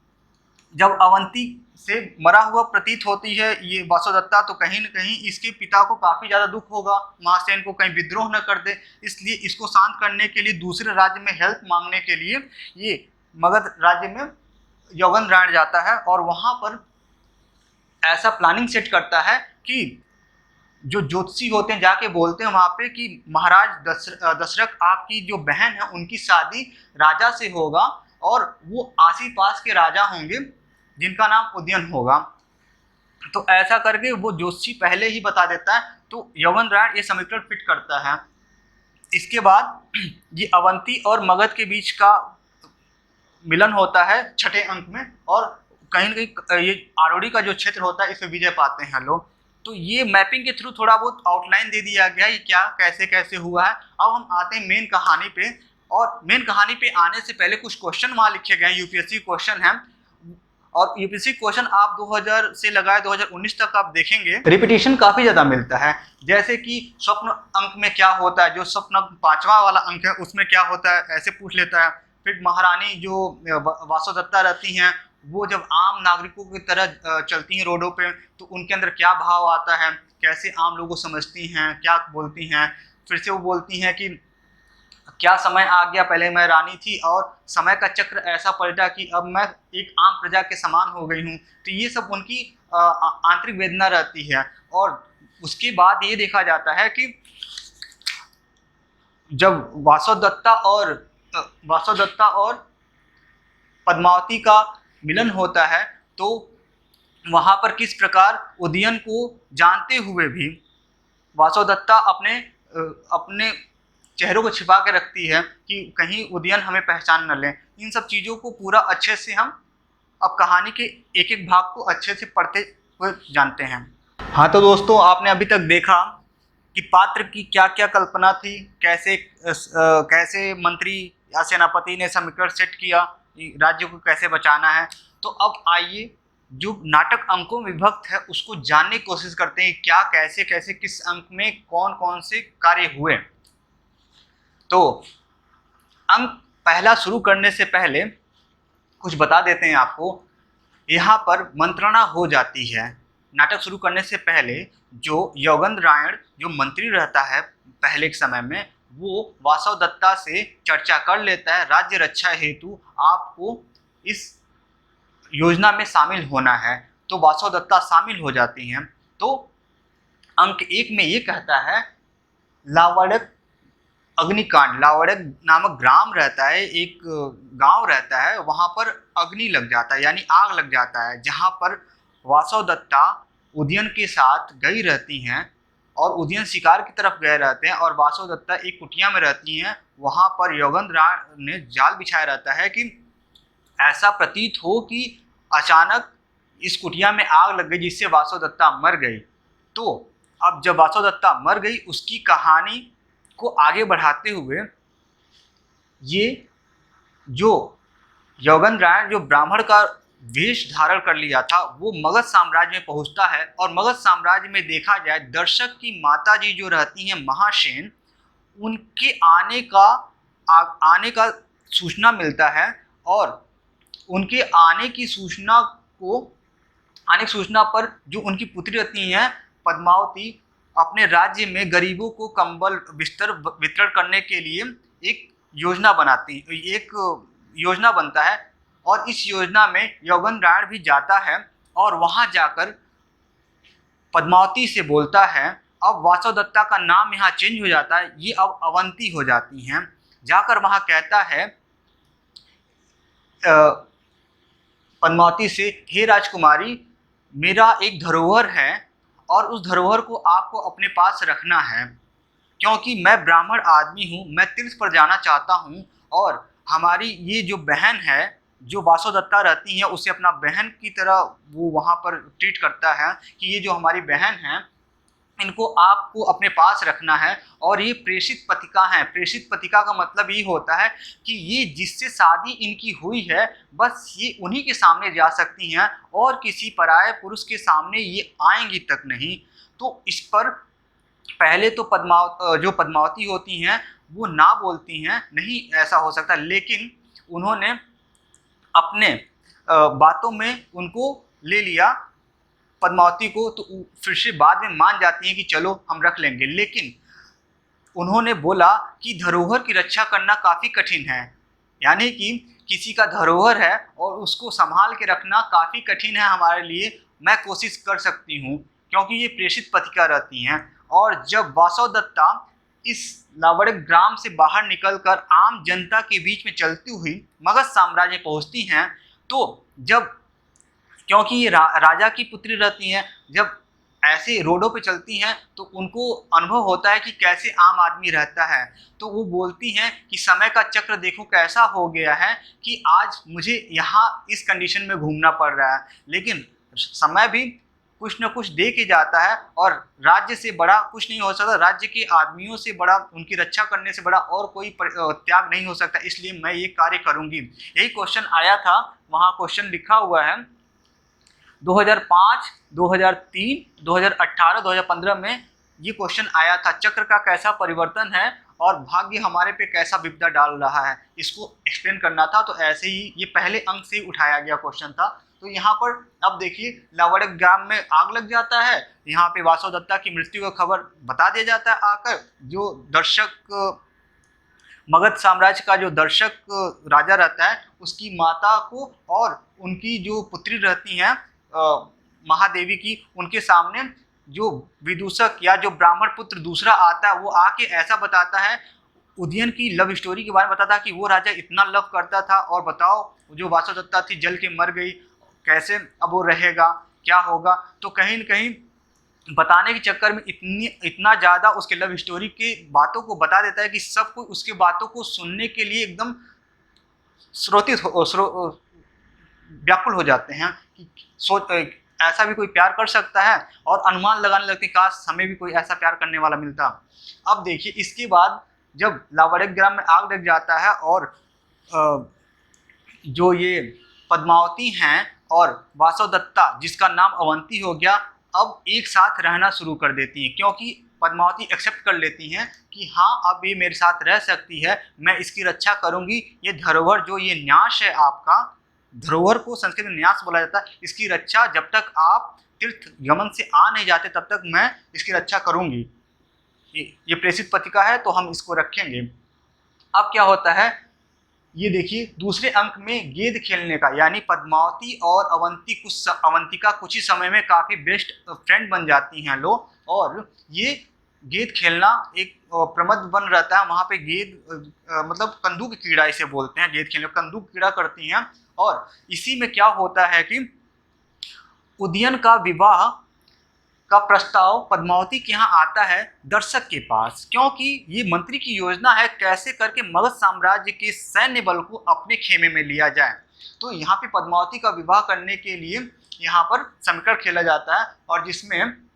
जब अवंती से मरा हुआ प्रतीत होती है ये वासुदत्ता, तो कहीं न कहीं इसके पिता को काफ़ी ज़्यादा दुख होगा, महासेन को कहीं विद्रोह न कर दे, इसलिए इसको शांत करने के लिए दूसरे राज्य में हेल्प मांगने के लिए ये मगध राज्य में यौगनरायण जाता है और वहाँ पर ऐसा प्लानिंग सेट करता है कि जो ज्योतिषी होते हैं जाके बोलते हैं वहाँ पे कि महाराज दशरथ आपकी जो बहन है उनकी शादी राजा से होगा और वो आसी-पास के राजा होंगे जिनका नाम उदयन होगा। तो ऐसा करके वो ज्योतिषी पहले ही बता देता है, तो यौगनरायण ये समीकरण फिट करता है। इसके बाद ये अवंती और मगध के बीच का मिलन होता है छठे अंक में, और कहीं न कहीं ये आरोड़ी का जो क्षेत्र होता है इसमें विजय पाते हैं लोग। तो ये मैपिंग के थ्रू थोड़ा बहुत आउटलाइन दे दिया गया है क्या कैसे कैसे हुआ है। अब हम आते हैं मेन कहानी पे, और मेन कहानी पे आने से पहले कुछ क्वेश्चन वहाँ लिखे गए हैं, यूपीएससी क्वेश्चन हैं, और यूपीएससी क्वेश्चन आप 2000 से लगाए 2019 तक आप देखेंगे रिपीटिशन काफ़ी ज़्यादा मिलता है। जैसे कि स्वप्न अंक में क्या होता है, जो स्वप्न 5वां वाला अंक है उसमें क्या होता है ऐसे पूछ लेता है। फिर महारानी जो वासुदत्ता रहती हैं वो जब आम नागरिकों की तरह चलती हैं रोडों पे, तो उनके अंदर क्या भाव आता है, कैसे आम लोगों को समझती हैं, क्या बोलती हैं। फिर से वो बोलती हैं कि क्या समय आ गया, पहले मैं रानी थी और समय का चक्र ऐसा पलटा कि अब मैं एक आम प्रजा के समान हो गई हूँ। तो ये सब उनकी आंतरिक वेदना रहती है। और उसके बाद ये देखा जाता है कि जब वासुदत्ता और पद्मावती का मिलन होता है, तो वहाँ पर किस प्रकार उदयन को जानते हुए भी वासुदत्ता अपने चेहरों को छिपा के रखती है कि कहीं उदयन हमें पहचान न लें। इन सब चीज़ों को पूरा अच्छे से हम अब कहानी के एक एक भाग को अच्छे से पढ़ते हुए जानते हैं। हाँ, तो दोस्तों आपने अभी तक देखा कि पात्र की क्या क्या कल्पना थी, कैसे मंत्री या सेनापति ने समीकरण सेट किया, राज्य को कैसे बचाना है। तो अब आइए जो नाटक अंकों में विभक्त है उसको जानने की कोशिश करते हैं, क्या कैसे कैसे किस अंक में कौन कौन से कार्य हुए। तो अंक पहला शुरू करने से पहले कुछ बता देते हैं आपको। यहाँ पर मंत्रणा हो जाती है नाटक शुरू करने से पहले। जो योगेंद्रायण जो मंत्री रहता है पहले के समय में, वो वासवदत्ता से चर्चा कर लेता है, राज्य रक्षा हेतु आपको इस योजना में शामिल होना है। तो वासवदत्ता शामिल हो जाती हैं। तो अंक 1 में ये कहता है लावड़क अग्निकांड। लावड़क नामक ग्राम रहता है, एक गांव रहता है, वहां पर अग्नि लग जाता है यानी आग लग जाता है, जहां पर वासवदत्ता उदयन के साथ गई रहती हैं और उदयन शिकार की तरफ गए रहते हैं और वासवदत्ता एक कुटिया में रहती हैं। वहां पर योगेंद्रायण ने जाल बिछाया रहता है कि ऐसा प्रतीत हो कि अचानक इस कुटिया में आग लग गई जिससे वासवदत्ता मर गई। तो अब जब वासवदत्ता मर गई उसकी कहानी को आगे बढ़ाते हुए ये जो योगेंद्रायण जो ब्राह्मण का वेश धारण कर लिया था वो मगध साम्राज्य में पहुंचता है। और मगध साम्राज्य में देखा जाए दर्शक की माताजी जो रहती हैं महासेन, उनके आने का सूचना मिलता है और उनके आने की सूचना पर जो उनकी पुत्री रहती हैं पद्मावती अपने राज्य में गरीबों को कंबल बिस्तर वितरण करने के लिए एक योजना बनता है। और इस योजना में योगेंद्रायण भी जाता है और वहां जाकर पद्मावती से बोलता है। अब वासवदत्ता का नाम यहाँ चेंज हो जाता है, ये अब अवंती हो जाती हैं। जाकर वहां कहता है पद्मावती से, हे राजकुमारी, मेरा एक धरोहर है और उस धरोहर को आपको अपने पास रखना है, क्योंकि मैं ब्राह्मण आदमी हूँ, मैं तीर्थ पर जाना चाहता हूँ। और हमारी ये जो बहन है जो वासवदत्ता रहती है उसे अपना बहन की तरह वो वहाँ पर ट्रीट करता है कि ये जो हमारी बहन है इनको आपको अपने पास रखना है। और ये प्रेषित पतिका हैं। प्रेषित पतिका का मतलब ये होता है कि ये जिससे शादी इनकी हुई है बस ये उन्हीं के सामने जा सकती हैं और किसी पराये पुरुष के सामने ये आएंगी तक नहीं। तो इस पर पहले तो जो पद्मावती होती हैं वो ना बोलती हैं, नहीं ऐसा हो सकता, लेकिन उन्होंने अपने बातों में उनको ले लिया पद्मावती को। तो फिर से बाद में मान जाती हैं कि चलो हम रख लेंगे। लेकिन उन्होंने बोला कि धरोहर की रक्षा करना काफ़ी कठिन है, यानी कि किसी का धरोहर है और उसको संभाल के रखना काफ़ी कठिन है हमारे लिए। मैं कोशिश कर सकती हूँ, क्योंकि ये प्रेषित पतिका रहती हैं। और जब वासवदत्ता इस लावड़क ग्राम से बाहर निकलकर आम जनता के बीच में चलती हुई मगध साम्राज्य में पहुँचती हैं, तो जब क्योंकि ये राजा की पुत्री रहती हैं, जब ऐसे रोडों पे चलती हैं तो उनको अनुभव होता है कि कैसे आम आदमी रहता है। तो वो बोलती हैं कि समय का चक्र देखो कैसा हो गया है कि आज मुझे यहाँ इस कंडीशन में घूमना पड़ रहा है। लेकिन समय भी कुछ न कुछ दे के जाता है और राज्य से बड़ा कुछ नहीं हो सकता, राज्य के आदमियों से बड़ा, उनकी रक्षा करने से बड़ा और कोई त्याग नहीं हो सकता, इसलिए मैं ये कार्य करूँगी। यही क्वेश्चन आया था, वहाँ क्वेश्चन लिखा हुआ है 2005, 2003, 2018, 2015 में ये क्वेश्चन आया था। चक्र का कैसा परिवर्तन है और भाग्य हमारे पे कैसा विपदा डाल रहा है, इसको एक्सप्लेन करना था। तो ऐसे ही ये पहले अंक से ही उठाया गया क्वेश्चन था। तो यहाँ पर अब देखिए लावड़क ग्राम में आग लग जाता है, यहाँ पे वासवदत्ता की मृत्यु का खबर बता दिया जाता है आकर। जो दर्शक मगध साम्राज्य का जो दर्शक राजा रहता है उसकी माता को और उनकी जो पुत्री रहती हैं महादेवी की, उनके सामने जो विदूषक या जो ब्राह्मण पुत्र दूसरा आता है वो आके ऐसा बताता है, उदयन की लव स्टोरी के बारे में बताता है कि वो राजा इतना लव करता था और बताओ जो वासवदत्ता थी जल के मर गई, कैसे अब वो रहेगा, क्या होगा। तो कहीं न कहीं बताने के चक्कर में इतना ज़्यादा उसके लव स्टोरी की बातों को बता देता है कि सब कोई उसके बातों को सुनने के लिए एकदम व्याकुल हो जाते हैं कि सोच ऐसा भी कोई प्यार कर सकता है, और अनुमान लगाने लगते हैं काश हमें भी कोई ऐसा प्यार करने वाला मिलता। अब देखिए इसके बाद जब लावड़क ग्राम में आग लग जाता है और जो ये पद्मावती हैं और वासवदत्ता, जिसका नाम अवंती हो गया, अब एक साथ रहना शुरू कर देती हैं, क्योंकि पद्मावती एक्सेप्ट कर लेती हैं कि हाँ अब ये मेरे साथ रह सकती है, मैं इसकी रक्षा करूंगी। ये धरोहर, जो ये न्यास है आपका, धरोहर को संस्कृत में न्यास बोला जाता है, इसकी रक्षा जब तक आप तीर्थ गमन से आ नहीं जाते तब तक मैं इसकी रक्षा करूंगी। ये प्रेषित पत्रिका है तो हम इसको रखेंगे। अब क्या होता है, ये देखिए दूसरे अंक में गेंद खेलने का, यानी पद्मावती और अवंतिका कुछ ही समय में काफ़ी बेस्ट फ्रेंड बन जाती हैं लोग, और ये गेंद खेलना एक प्रमद बन रहता है वहाँ पे। गेंद मतलब कंदूक कीड़ा इसे बोलते हैं, गेंद खेलने कंदूक कीड़ा करती हैं। और इसी में क्या होता है कि उदयन का विवाह का प्रस्ताव पद्मावती के यहाँ आता है दर्शक के पास, क्योंकि ये मंत्री की योजना है कैसे करके मगध साम्राज्य के सैन्य बल को अपने खेमे में लिया जाए। तो यहाँ पे पद्मावती का विवाह करने के लिए यहाँ पर समीकरण खेला जाता है, और जिसमें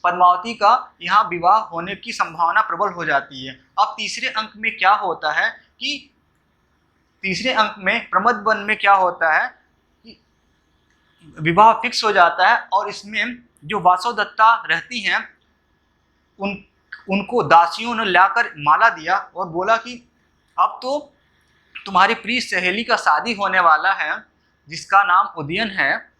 पद्मावती का यहाँ विवाह होने की संभावना प्रबल हो जाती है। अब तीसरे अंक में क्या होता है कि तीसरे अंक में प्रमद वन में क्या होता है कि विवाह फिक्स हो जाता है, और इसमें जो वासवदत्ता रहती हैं उनको दासियों ने लाकर माला दिया और बोला कि अब तो तुम्हारी प्रिय सहेली का शादी होने वाला है, जिसका नाम उदयन है,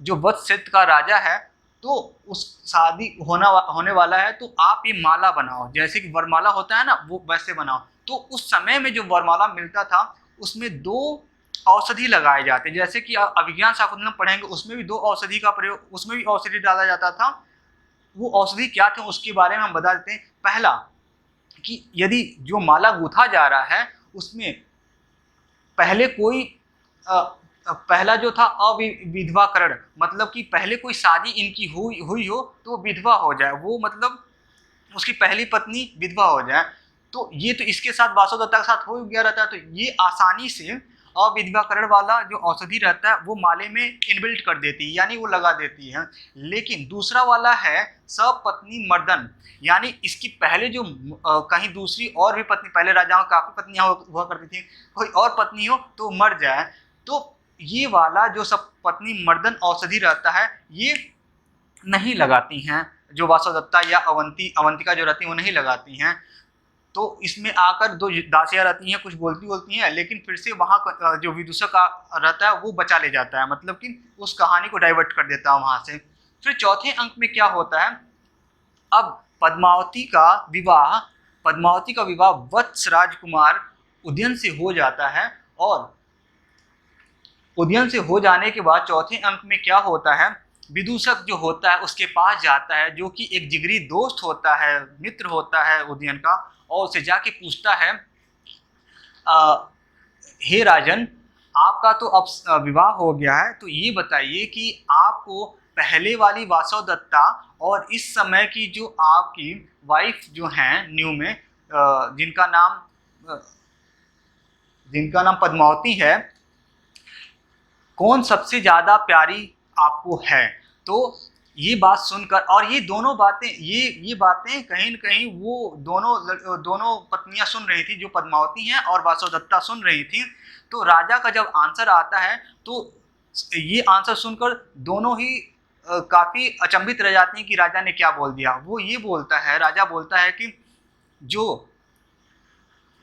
जो वत्स क्षेत्र का राजा है, तो उस शादी होने वाला है, तो आप ये माला बनाओ, जैसे कि वरमाला होता है ना, वो वैसे बनाओ। तो उस समय में जो वरमाला मिलता था उसमें 2 औषधि लगाए जाते, जैसे कि अभिज्ञान शाकुंतलम में पढ़ेंगे, उसमें भी 2 औषधि का प्रयोग, उसमें भी औषधि डाला जाता था। वो औषधि क्या थे उसके बारे में हम बता देते हैं। पहला कि यदि जो माला गूंथा जा रहा है उसमें पहले कोई पहला जो था अविधवाकरण, मतलब कि पहले कोई शादी इनकी हुई हो तो विधवा हो जाए, वो मतलब उसकी पहली पत्नी विधवा हो जाए। तो ये तो इसके साथ वासवदत्ता के साथ हो गया रहता है, तो ये आसानी से अविधवाकरण वाला जो औषधि रहता है वो माले में इनबिल्ट कर देती है, यानी वो लगा देती है। लेकिन दूसरा वाला है सपत्नी मर्दन, यानी इसकी पहले जो कहीं दूसरी और भी पत्नी, पहले राजाओं काफी पत्नियां हुआ करती थी, कोई और पत्नी हो तो मर जाए, तो ये वाला जो सपत्नी मर्दन औषधि रहता है ये नहीं लगाती हैं, जो वासवदत्ता या अवंतिका जो रहती हैं वो नहीं लगाती हैं। तो इसमें आकर 2 दासियां रहती हैं, कुछ बोलती हैं, लेकिन फिर से वहाँ जो विदूषक रहता है वो बचा ले जाता है, मतलब कि उस कहानी को डाइवर्ट कर देता है वहाँ से। फिर चौथे अंक में क्या होता है, अब पद्मावती का विवाह वत्स राजकुमार उदयन से हो जाता है, और उदयन से हो जाने के बाद चौथे अंक में क्या होता है, विदूषक जो होता है उसके पास जाता है, जो कि एक जिगरी दोस्त होता है, मित्र होता है उदयन का, और उसे जाके पूछता है हे राजन, आपका तो अब विवाह हो गया है, तो ये बताइए कि आपको पहले वाली वासवदत्ता और इस समय की जो आपकी वाइफ जो हैं न्यू में, जिनका नाम पद्मावती है, कौन सबसे ज़्यादा प्यारी आपको है। तो ये बात सुनकर, और ये दोनों बातें ये बातें कहीं न कहीं वो दोनों पत्नियां सुन रही थी, जो पद्मावती हैं और वासवदत्ता सुन रही थी। तो राजा का जब आंसर आता है तो ये आंसर सुनकर दोनों ही काफ़ी अचंभित रह जाती हैं कि राजा ने क्या बोल दिया। वो ये बोलता है, राजा बोलता है कि जो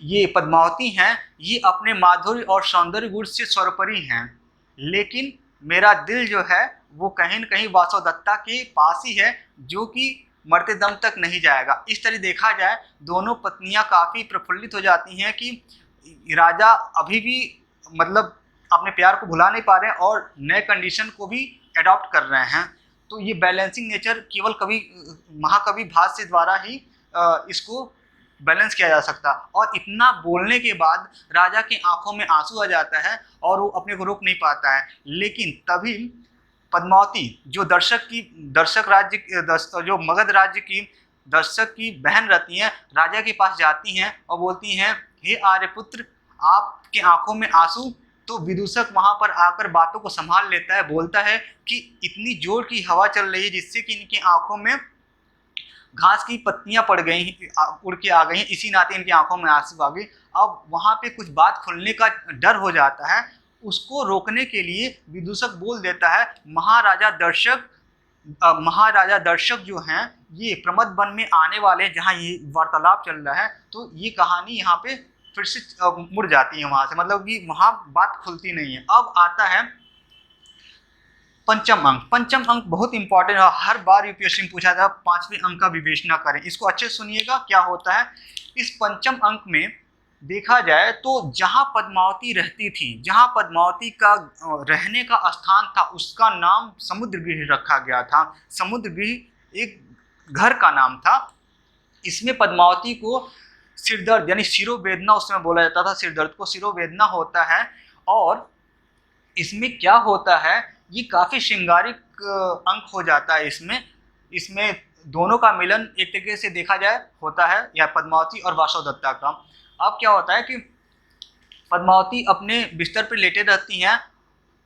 ये पद्मावती हैं ये अपने माधुर्य और सौंदर्य गुण से सर्वोपरि हैं, लेकिन मेरा दिल जो है वो कहीं न कहीं वासवदत्ता के पास ही है, जो कि मरते दम तक नहीं जाएगा। इस तरह देखा जाए दोनों पत्नियां काफ़ी प्रफुल्लित हो जाती हैं कि राजा अभी भी मतलब अपने प्यार को भुला नहीं पा रहे हैं और नए कंडीशन को भी अडॉप्ट कर रहे हैं। तो ये बैलेंसिंग नेचर केवल महाकवि भास्य द्वारा ही इसको बैलेंस किया जा सकता। और इतना बोलने के बाद राजा की आंखों में आंसू आ जाता है और वो अपने को रोक नहीं पाता है। लेकिन तभी पद्मावती जो जो मगध राज्य की दर्शक की बहन रहती हैं, राजा के पास जाती हैं और बोलती हैं, हे आर्यपुत्र, आपके आंखों में आंसू। तो विदूषक वहां पर आकर बातों को संभाल लेता है, बोलता है कि इतनी जोर की हवा चल रही है जिससे कि इनकी आंखों में घास की पत्तियां पड़ गई, उड़ के आ गई, इसी नाते इनकी आंखों में आंसू आ गई। अब वहां पे कुछ बात खुलने का डर हो जाता है, उसको रोकने के लिए विदूषक बोल देता है महाराजा दर्शक जो हैं ये प्रमथ वन में आने वाले हैं, जहाँ ये वार्तालाप चल रहा है। तो ये कहानी यहाँ पे फिर से मुड़ जाती है वहां से, मतलब कि वहां बात खुलती नहीं है। अब आता है पंचम अंक। पंचम अंक बहुत इंपॉर्टेंट है, हर बार यूपीएससी में पूछा था। पांचवें अंक का विवेचना करें, इसको अच्छे सुनिएगा क्या होता है। इस पंचम अंक में देखा जाए तो जहां पद्मावती रहती थी, जहां पद्मावती का रहने का स्थान था, उसका नाम समुद्रगृह रखा गया था। समुद्रगृह एक घर का नाम था। इसमें पद्मावती को सिरदर्द यानी शिरोवेदना उसमें बोला जाता था, सिरदर्द को शिरोवेदना होता है। और इसमें क्या होता है, ये काफ़ी श्रृंगारिक अंक हो जाता है। इसमें दोनों का मिलन एक तरीके से देखा जाए होता है, या पद्मावती और वासवदत्ता का। अब क्या होता है कि पद्मावती अपने बिस्तर पर लेटे रहती हैं,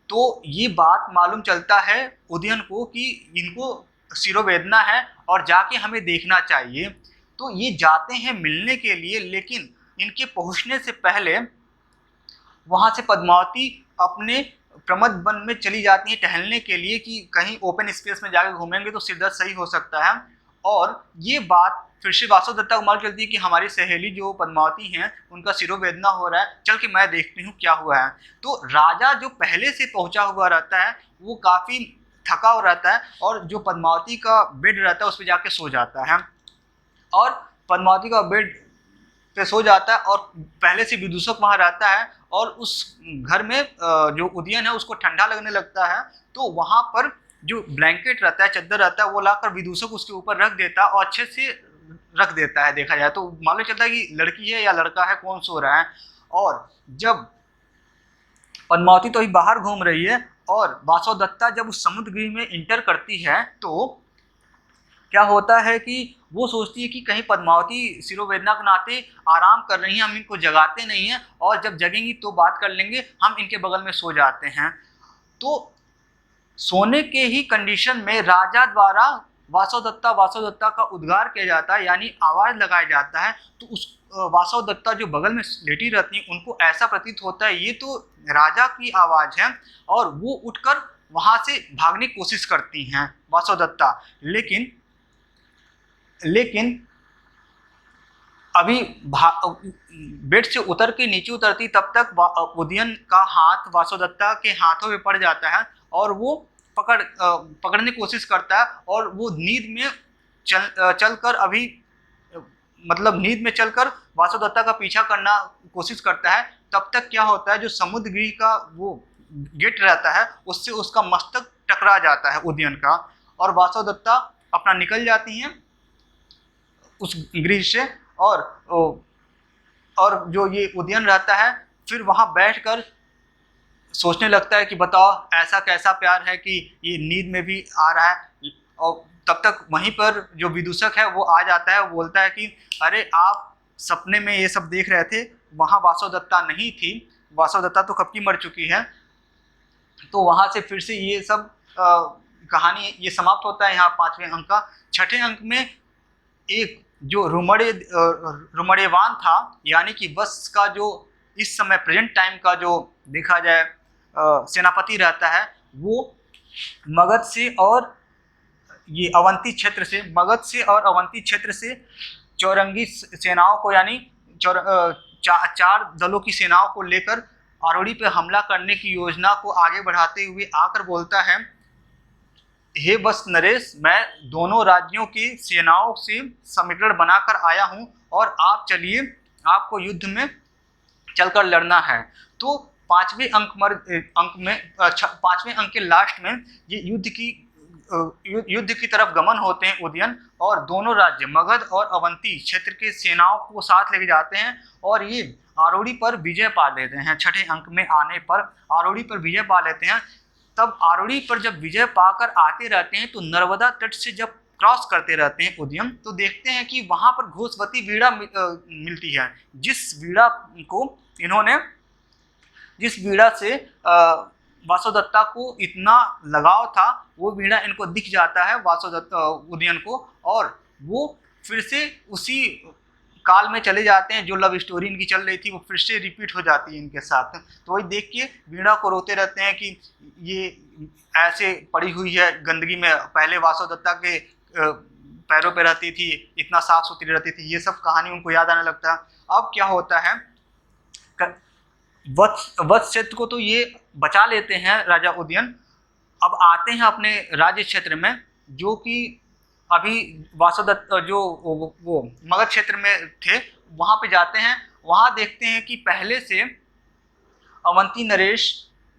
तो ये बात मालूम चलता है उदयन को कि इनको शिरोवेदना है और जाके हमें देखना चाहिए। तो ये जाते हैं मिलने के लिए, लेकिन इनके पहुंचने से पहले वहां से पद्मावती अपने प्रमथ वन में चली जाती हैं टहलने के लिए, कि कहीं ओपन स्पेस में जाकर घूमेंगे तो सिरदर्द सही हो सकता है। और ये बात फिर से वासवदत्ता को मालूम चलती है कि हमारी सहेली जो पद्मावती हैं उनका सिरोवेदना हो रहा है, चल के मैं देखती हूँ क्या हुआ है। तो राजा जो पहले से पहुंचा हुआ रहता है वो काफ़ी थका हुआ रहता है, और जो पद्मावती का बेड रहता है उस पर जाके सो जाता है। और पद्मावती का बेड पे सो जाता है, और पहले से विदूषक वहाँ रहता है, और उस घर में जो उदयन है उसको ठंडा लगने लगता है। तो वहाँ पर जो ब्लैंकेट रहता है, चद्दर रहता है, वो लाकर विदूषक उसके ऊपर रख देता है, और अच्छे से रख देता है। देखा जाए तो मालूम चलता है कि लड़की है या लड़का है, कौन सो रहा है। और जब पद्मावती तो अभी बाहर घूम रही है, और वासवदत्ता जब उस समुद्रगृह में इंटर करती है, तो क्या होता है कि वो सोचती है कि कहीं पद्मावती शिरोवेदना के नाते आराम कर रही हैं, हम इनको जगाते नहीं हैं, और जब जगेंगी तो बात कर लेंगे, हम इनके बगल में सो जाते हैं। तो सोने के ही कंडीशन में राजा द्वारा वासवदत्ता का उद्गार किया जाता है, यानी आवाज़ लगाया जाता है। तो उस वासवदत्ता जो बगल में लेटी रहती हैं उनको ऐसा प्रतीत होता है ये तो राजा की आवाज़ है, और वो उठकर वहाँ से भागने की कोशिश करती हैं वासवदत्ता। लेकिन अभी बेड से उतर के नीचे उतरती तब तक उदयन का हाथ वासवदत्ता के हाथों में पड़ जाता है, और वो पकड़ने की कोशिश करता है, और वो नींद में चलकर अभी मतलब नींद में चलकर वासवदत्ता का पीछा करना कोशिश करता है। तब तक क्या होता है, जो समुद्रगृह का वो गेट रहता है उससे उसका मस्तक टकरा जाता है उदयन का, और वासवदत्ता अपना निकल जाती हैं उस गृह से। और जो ये उदयन रहता है फिर वहाँ बैठकर सोचने लगता है कि बताओ ऐसा कैसा प्यार है कि ये नींद में भी आ रहा है। और तब तक वहीं पर जो विदूषक है वो आ जाता है, वो बोलता है कि अरे आप सपने में ये सब देख रहे थे, वहाँ वासवदत्ता नहीं थी, वासवदत्ता तो कब की मर चुकी है। तो वहाँ से फिर से ये सब कहानी ये समाप्त होता है यहाँ 5वें अंक का। 6ठे अंक में एक जो रुमड़ेवान था, यानी कि वत्स का जो इस समय प्रेजेंट टाइम का जो देखा जाए सेनापति रहता है, वो मगध से और ये अवंती क्षेत्र से, मगध से और अवंती क्षेत्र से चौरंगी सेनाओं को, यानी चार दलों की सेनाओं को लेकर आरोड़ी पर हमला करने की योजना को आगे बढ़ाते हुए आकर बोलता है, हे बस नरेश, मैं दोनों राज्यों की सेनाओं से समीकरण बनाकर आया हूं, और आप चलिए, आपको युद्ध में चलकर लड़ना है। तो 5वें अंक के लास्ट में ये युद्ध की तरफ गमन होते हैं उदयन, और दोनों राज्य मगध और अवंती क्षेत्र के सेनाओं को साथ लेके जाते हैं, और ये आरोड़ी पर विजय पा लेते हैं। 6ठे अंक में आने पर आरोड़ी पर विजय पा लेते हैं। तब आरोड़ी पर जब विजय पाकर आते रहते हैं, तो नर्मदा तट से जब क्रॉस करते रहते हैं उदयन, तो देखते हैं कि वहाँ पर घोषवती वीणा मिलती है। जिस वीणा से वासवदत्ता को इतना लगाव था, वो वीणा इनको दिख जाता है उदयन को, और वो फिर से उसी काल में चले जाते हैं, जो लव स्टोरी इनकी चल रही थी वो फिर से रिपीट हो जाती है इनके साथ। तो वही देख के वीणा को रोते रहते हैं कि ये ऐसे पड़ी हुई है गंदगी में, पहले वासव दत्ता के पैरों पे रहती थी, इतना साफ सुथरी रहती थी, ये सब कहानी उनको याद आने लगता है। अब क्या होता है, वत्स को तो ये बचा लेते हैं राजा उदयन। अब आते हैं अपने राज्य क्षेत्र में, जो कि अभी वासुदत्त जो वो मगध क्षेत्र में थे, वहाँ पे जाते हैं। वहाँ देखते हैं कि पहले से अवंती नरेश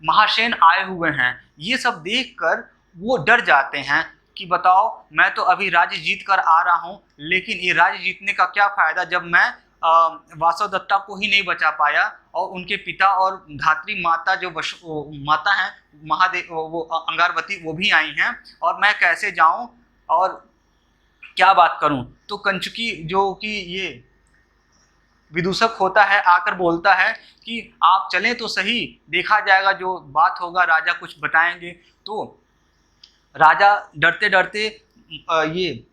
महासेन आए हुए हैं। ये सब देखकर वो डर जाते हैं कि बताओ, मैं तो अभी राज्य जीत कर आ रहा हूँ, लेकिन ये राज्य जीतने का क्या फ़ायदा जब मैं वासव दत्ता को ही नहीं बचा पाया, और उनके पिता और धात्री माता जो माता हैं महादेव, वो अंगारवती, वो भी आई हैं, और मैं कैसे जाऊं और क्या बात करूं। तो कंचुकी जो कि ये विदूषक होता है आकर बोलता है कि आप चलें तो सही, देखा जाएगा, जो बात होगा राजा कुछ बताएंगे। तो राजा डरते डरते ये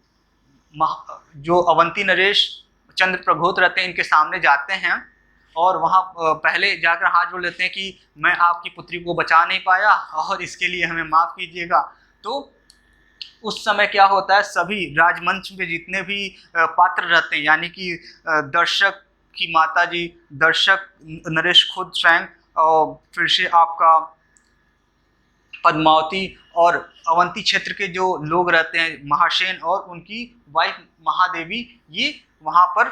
जो अवंती नरेश चंद्र प्रघोत रहते हैं इनके सामने जाते हैं, और वहाँ पहले जाकर हाथ जोड़ लेते हैं कि मैं आपकी पुत्री को बचा नहीं पाया और इसके लिए हमें माफ़ कीजिएगा। तो उस समय क्या होता है, सभी राजमंच में जितने भी पात्र रहते हैं, यानी कि दर्शक की माता जी, दर्शक नरेश खुद स्वयं, और फिर से आपका पद्मावती, और अवंती क्षेत्र के जो लोग रहते हैं महासेन और उनकी वाइफ महादेवी, ये वहाँ पर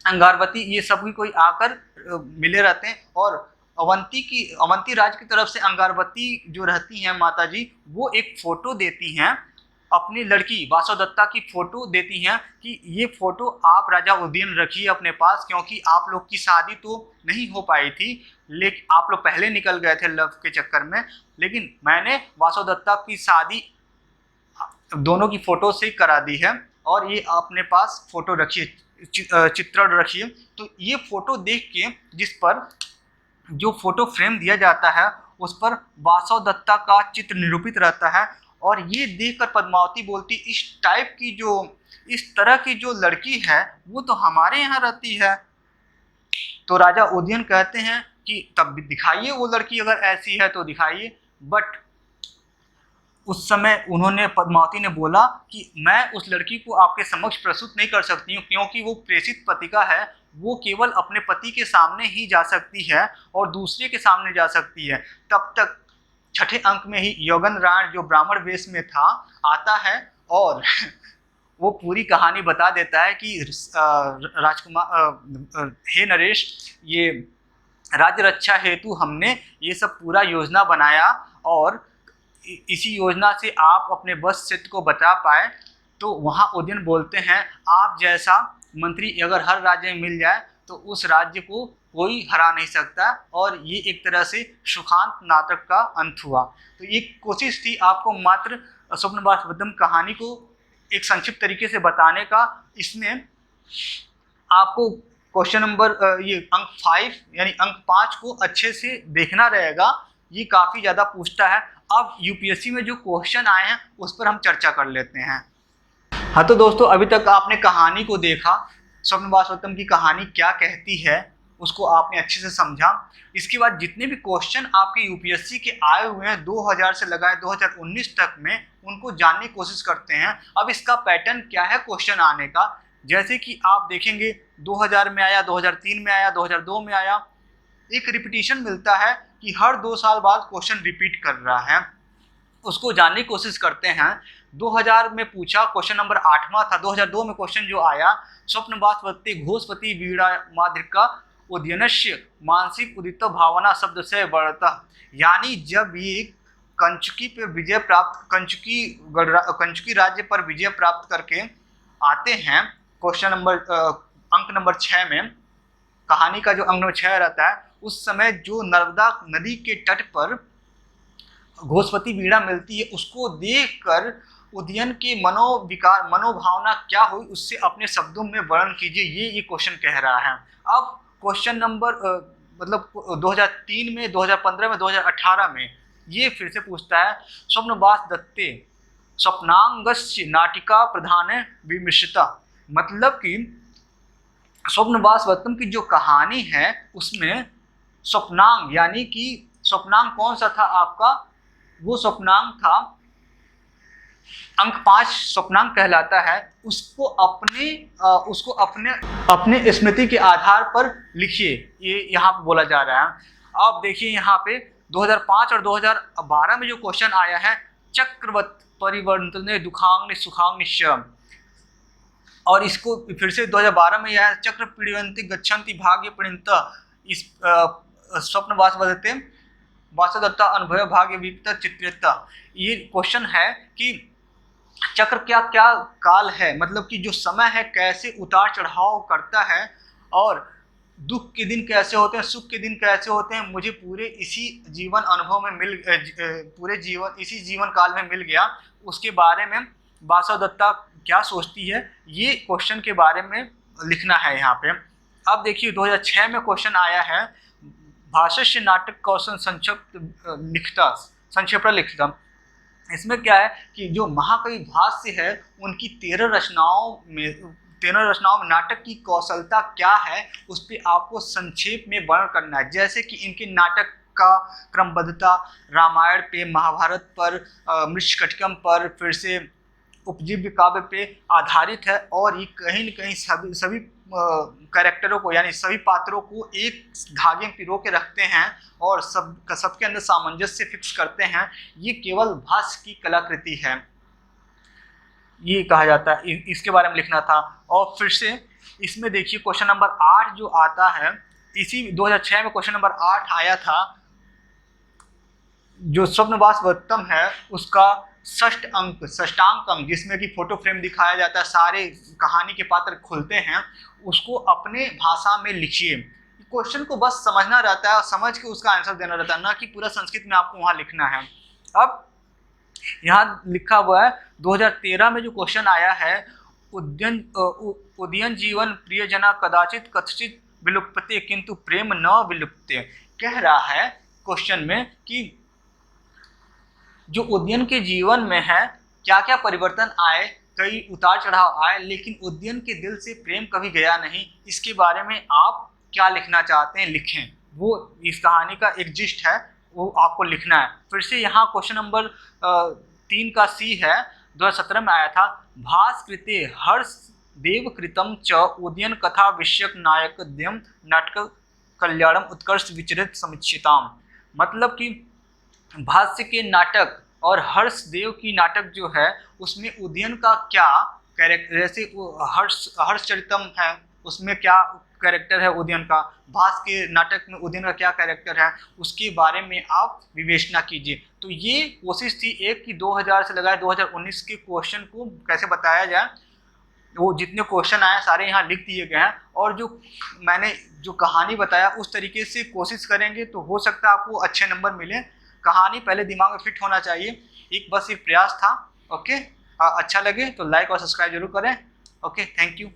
अंगारवती, ये सभी कोई आकर मिले रहते हैं। और अवंती राज की तरफ से अंगारवती जो रहती हैं माता जी, वो एक फ़ोटो देती हैं, अपनी लड़की वासव दत्ता की फ़ोटो देती हैं कि ये फ़ोटो आप राजा उदयन रखिए अपने पास, क्योंकि आप लोग की शादी तो नहीं हो पाई थी, लेकिन आप लोग पहले निकल गए थे लव के चक्कर में, लेकिन मैंने वासव दत्ता की शादी दोनों की फ़ोटो से करा दी है, और ये अपने पास फ़ोटो रखिए, चित्रण रखिए। तो ये फ़ोटो देख के, जिस पर जो फ़ोटो फ्रेम दिया जाता है उस पर वासव दत्ता का चित्र निरूपित रहता है, और ये देखकर पद्मावती बोलती, इस तरह की जो लड़की है वो तो हमारे यहाँ रहती है। तो राजा उदयन कहते हैं कि तब दिखाइए वो लड़की, अगर ऐसी है तो दिखाइए। बट उस समय उन्होंने, पद्मावती ने बोला कि मैं उस लड़की को आपके समक्ष प्रस्तुत नहीं कर सकती हूँ, क्योंकि वो प्रेषित पतिका है, वो केवल अपने पति के सामने ही जा सकती है और दूसरे के सामने जा सकती है। तब तक छठे अंक में ही योगेंद्रायण जो ब्राह्मण वेश में था आता है, और वो पूरी कहानी बता देता है कि राजकुमार, हे नरेश, ये राज्य रक्षा हेतु हमने ये सब पूरा योजना बनाया, और इसी योजना से आप अपने वत्स क्षेत्र को बचा पाए। तो वहाँ उदयन बोलते हैं, आप जैसा मंत्री अगर हर राज्य में मिल जाए तो उस राज्य को कोई हरा नहीं सकता, और ये एक तरह से सुखांत नाटक का अंत हुआ। तो ये कोशिश थी आपको मात्र स्वप्नवासवदत्तम कहानी को एक संक्षिप्त तरीके से बताने का। इसमें आपको क्वेश्चन नंबर ये अंक 5 यानी अंक 5 को अच्छे से देखना रहेगा, ये काफ़ी ज़्यादा पूछता है। अब यूपीएससी में जो क्वेश्चन आए हैं उस पर हम चर्चा कर लेते हैं। हाँ, तो दोस्तों अभी तक आपने कहानी को देखा, स्वप्नवासवदत्तम की कहानी क्या कहती है उसको आपने अच्छे से समझा। इसके बाद जितने भी क्वेश्चन आपके यूपीएससी के आए हुए हैं 2000 से लगाए 2019 तक में, उनको जानने की कोशिश करते हैं। अब इसका पैटर्न क्या है क्वेश्चन आने का, जैसे कि आप देखेंगे 2000 में आया, 2003 में आया, 2002 में आया, एक रिपीटिशन मिलता है कि हर 2 साल बाद क्वेश्चन रिपीट कर रहा है। उसको जानने की कोशिश करते हैं। 2000 में पूछा, क्वेश्चन नंबर 8वां था। 2002 में क्वेश्चन जो आया, स्वप्नवासवदत्ते घोषपति वीणा माद्रिका उदयनस्य मानसिक उदित भावना शब्द से वर्णतः, यानी जब ये कंचुकी पे विजय प्राप्त, कंचुकी राज्य पर विजय प्राप्त करके आते हैं, क्वेश्चन नंबर अंक नंबर 6 में, कहानी का जो अंक नंबर 6 रहता है, उस समय जो नर्मदा नदी के तट पर घोषपति वीणा मिलती है, उसको देखकर उदयन के मनोभावना क्या हुई, उससे अपने शब्दों में वर्णन कीजिए, ये क्वेश्चन कह रहा है। अब क्वेश्चन नंबर मतलब 2003 में, 2015 में, 2018 में ये फिर से पूछता है, स्वप्नवासदत्ते स्वप्नांगस्य नाटिका प्रधान विमिश्रिता, मतलब कि स्वप्नवासवदत्तम की जो कहानी है उसमें स्वप्नांग, यानी कि स्वप्नांग कौन सा था आपका, वो स्वप्नांग था अंक 5 स्वप्नांक कहलाता है। उसको अपने स्मृति के आधार पर लिखिए, ये यहाँ पे बोला जा रहा है। अब देखिए यहाँ पे 2005 और 2012 में जो क्वेश्चन आया है, चक्रवत परिवर्तने दुखांग सुखांग, और इसको फिर से 2012 में यह चक्र पीड़यन्ति गच्छन्ति भाग्य प्रणीत, इस वासवदत्ता अनुभव भाग्य विपता चित्रिता। ये क्वेश्चन है कि चक्र क्या क्या काल है, मतलब कि जो समय है कैसे उतार चढ़ाव करता है, और दुख के दिन कैसे होते हैं, सुख के दिन कैसे होते हैं, मुझे पूरे इसी जीवन अनुभव में पूरे जीवन इसी जीवन काल में मिल गया। उसके बारे में वासवदत्ता क्या सोचती है, ये क्वेश्चन के बारे में लिखना है यहाँ पे। अब देखिए 2006 में क्वेश्चन आया है, भाष्य नाटक कौशल संक्षेप लिखता। इसमें क्या है कि जो महाकवि भाष्य है उनकी 13 रचनाओं में नाटक की कौशलता क्या है, उस पर आपको संक्षेप में वर्णन करना है। जैसे कि इनके नाटक का क्रमबद्धता रामायण पे, महाभारत पर, मृच्छकटिकम पर, फिर से उपजीव्य काव्य पे आधारित है, और ये कहीं न कहीं सभी कैरेक्टरों को, यानी सभी पात्रों को एक धागे में पिरो के रखते हैं और सबके अंदर सामंजस्य फिक्स करते हैं। ये केवल भाष्य की कलाकृति है, ये कहा जाता है। इसके बारे में लिखना था। और फिर से इसमें देखिए क्वेश्चन नंबर 8 जो आता है, इसी 2006 में क्वेश्चन नंबर 8 आया था, जो स्वप्नवासवदत्तम है उसका षष्टांक अंक, जिसमें कि फोटो फ्रेम दिखाया जाता है, सारे कहानी के पात्र खुलते हैं, उसको अपने भाषा में लिखिए। क्वेश्चन को बस समझना रहता है और समझ के उसका आंसर देना रहता है, ना कि पूरा संस्कृत में आपको वहाँ लिखना है। अब यहाँ लिखा हुआ है 2013 में जो क्वेश्चन आया है, उदयन जीवन प्रियजना कदाचित कथचित विलुप्यते किंतु प्रेम न विलुप्ते। कह रहा है क्वेश्चन में कि जो उदयन के जीवन में है क्या क्या परिवर्तन आए, कई उतार चढ़ाव आए, लेकिन उदयन के दिल से प्रेम कभी गया नहीं। इसके बारे में आप क्या लिखना चाहते हैं, लिखें। वो इस कहानी का एक जिस्ट है, वो आपको लिखना है। फिर से यहाँ क्वेश्चन नंबर 3 का सी है, 2017 में आया था, भास्कृते हर्ष देव कृतम च उदयन कथा विषयक नायकद्यम नाटक कल्याणम उत्कर्ष विचरित समीक्षिताम। मतलब कि भाष्य के नाटक और हर्ष देव की नाटक जो है उसमें उदयन का क्या कैरेक्टर, जैसे हर्षचरितम है उसमें क्या कैरेक्टर है उदयन का, भाष्य के नाटक में उदयन का क्या कैरेक्टर है, उसके बारे में आप विवेचना कीजिए। तो ये कोशिश थी एक कि 2000 से लगाए 2019 के क्वेश्चन को कैसे बताया जाए। वो जितने क्वेश्चन आए सारे यहाँ लिख दिए गए हैं, और जो मैंने जो कहानी बताया उस तरीके से कोशिश करेंगे तो हो सकता है आपको अच्छे नंबर मिले। कहानी पहले दिमाग में फिट होना चाहिए, बस एक प्रयास था। ओके, अच्छा लगे तो लाइक और सब्सक्राइब जरूर करें। Okay, thank you.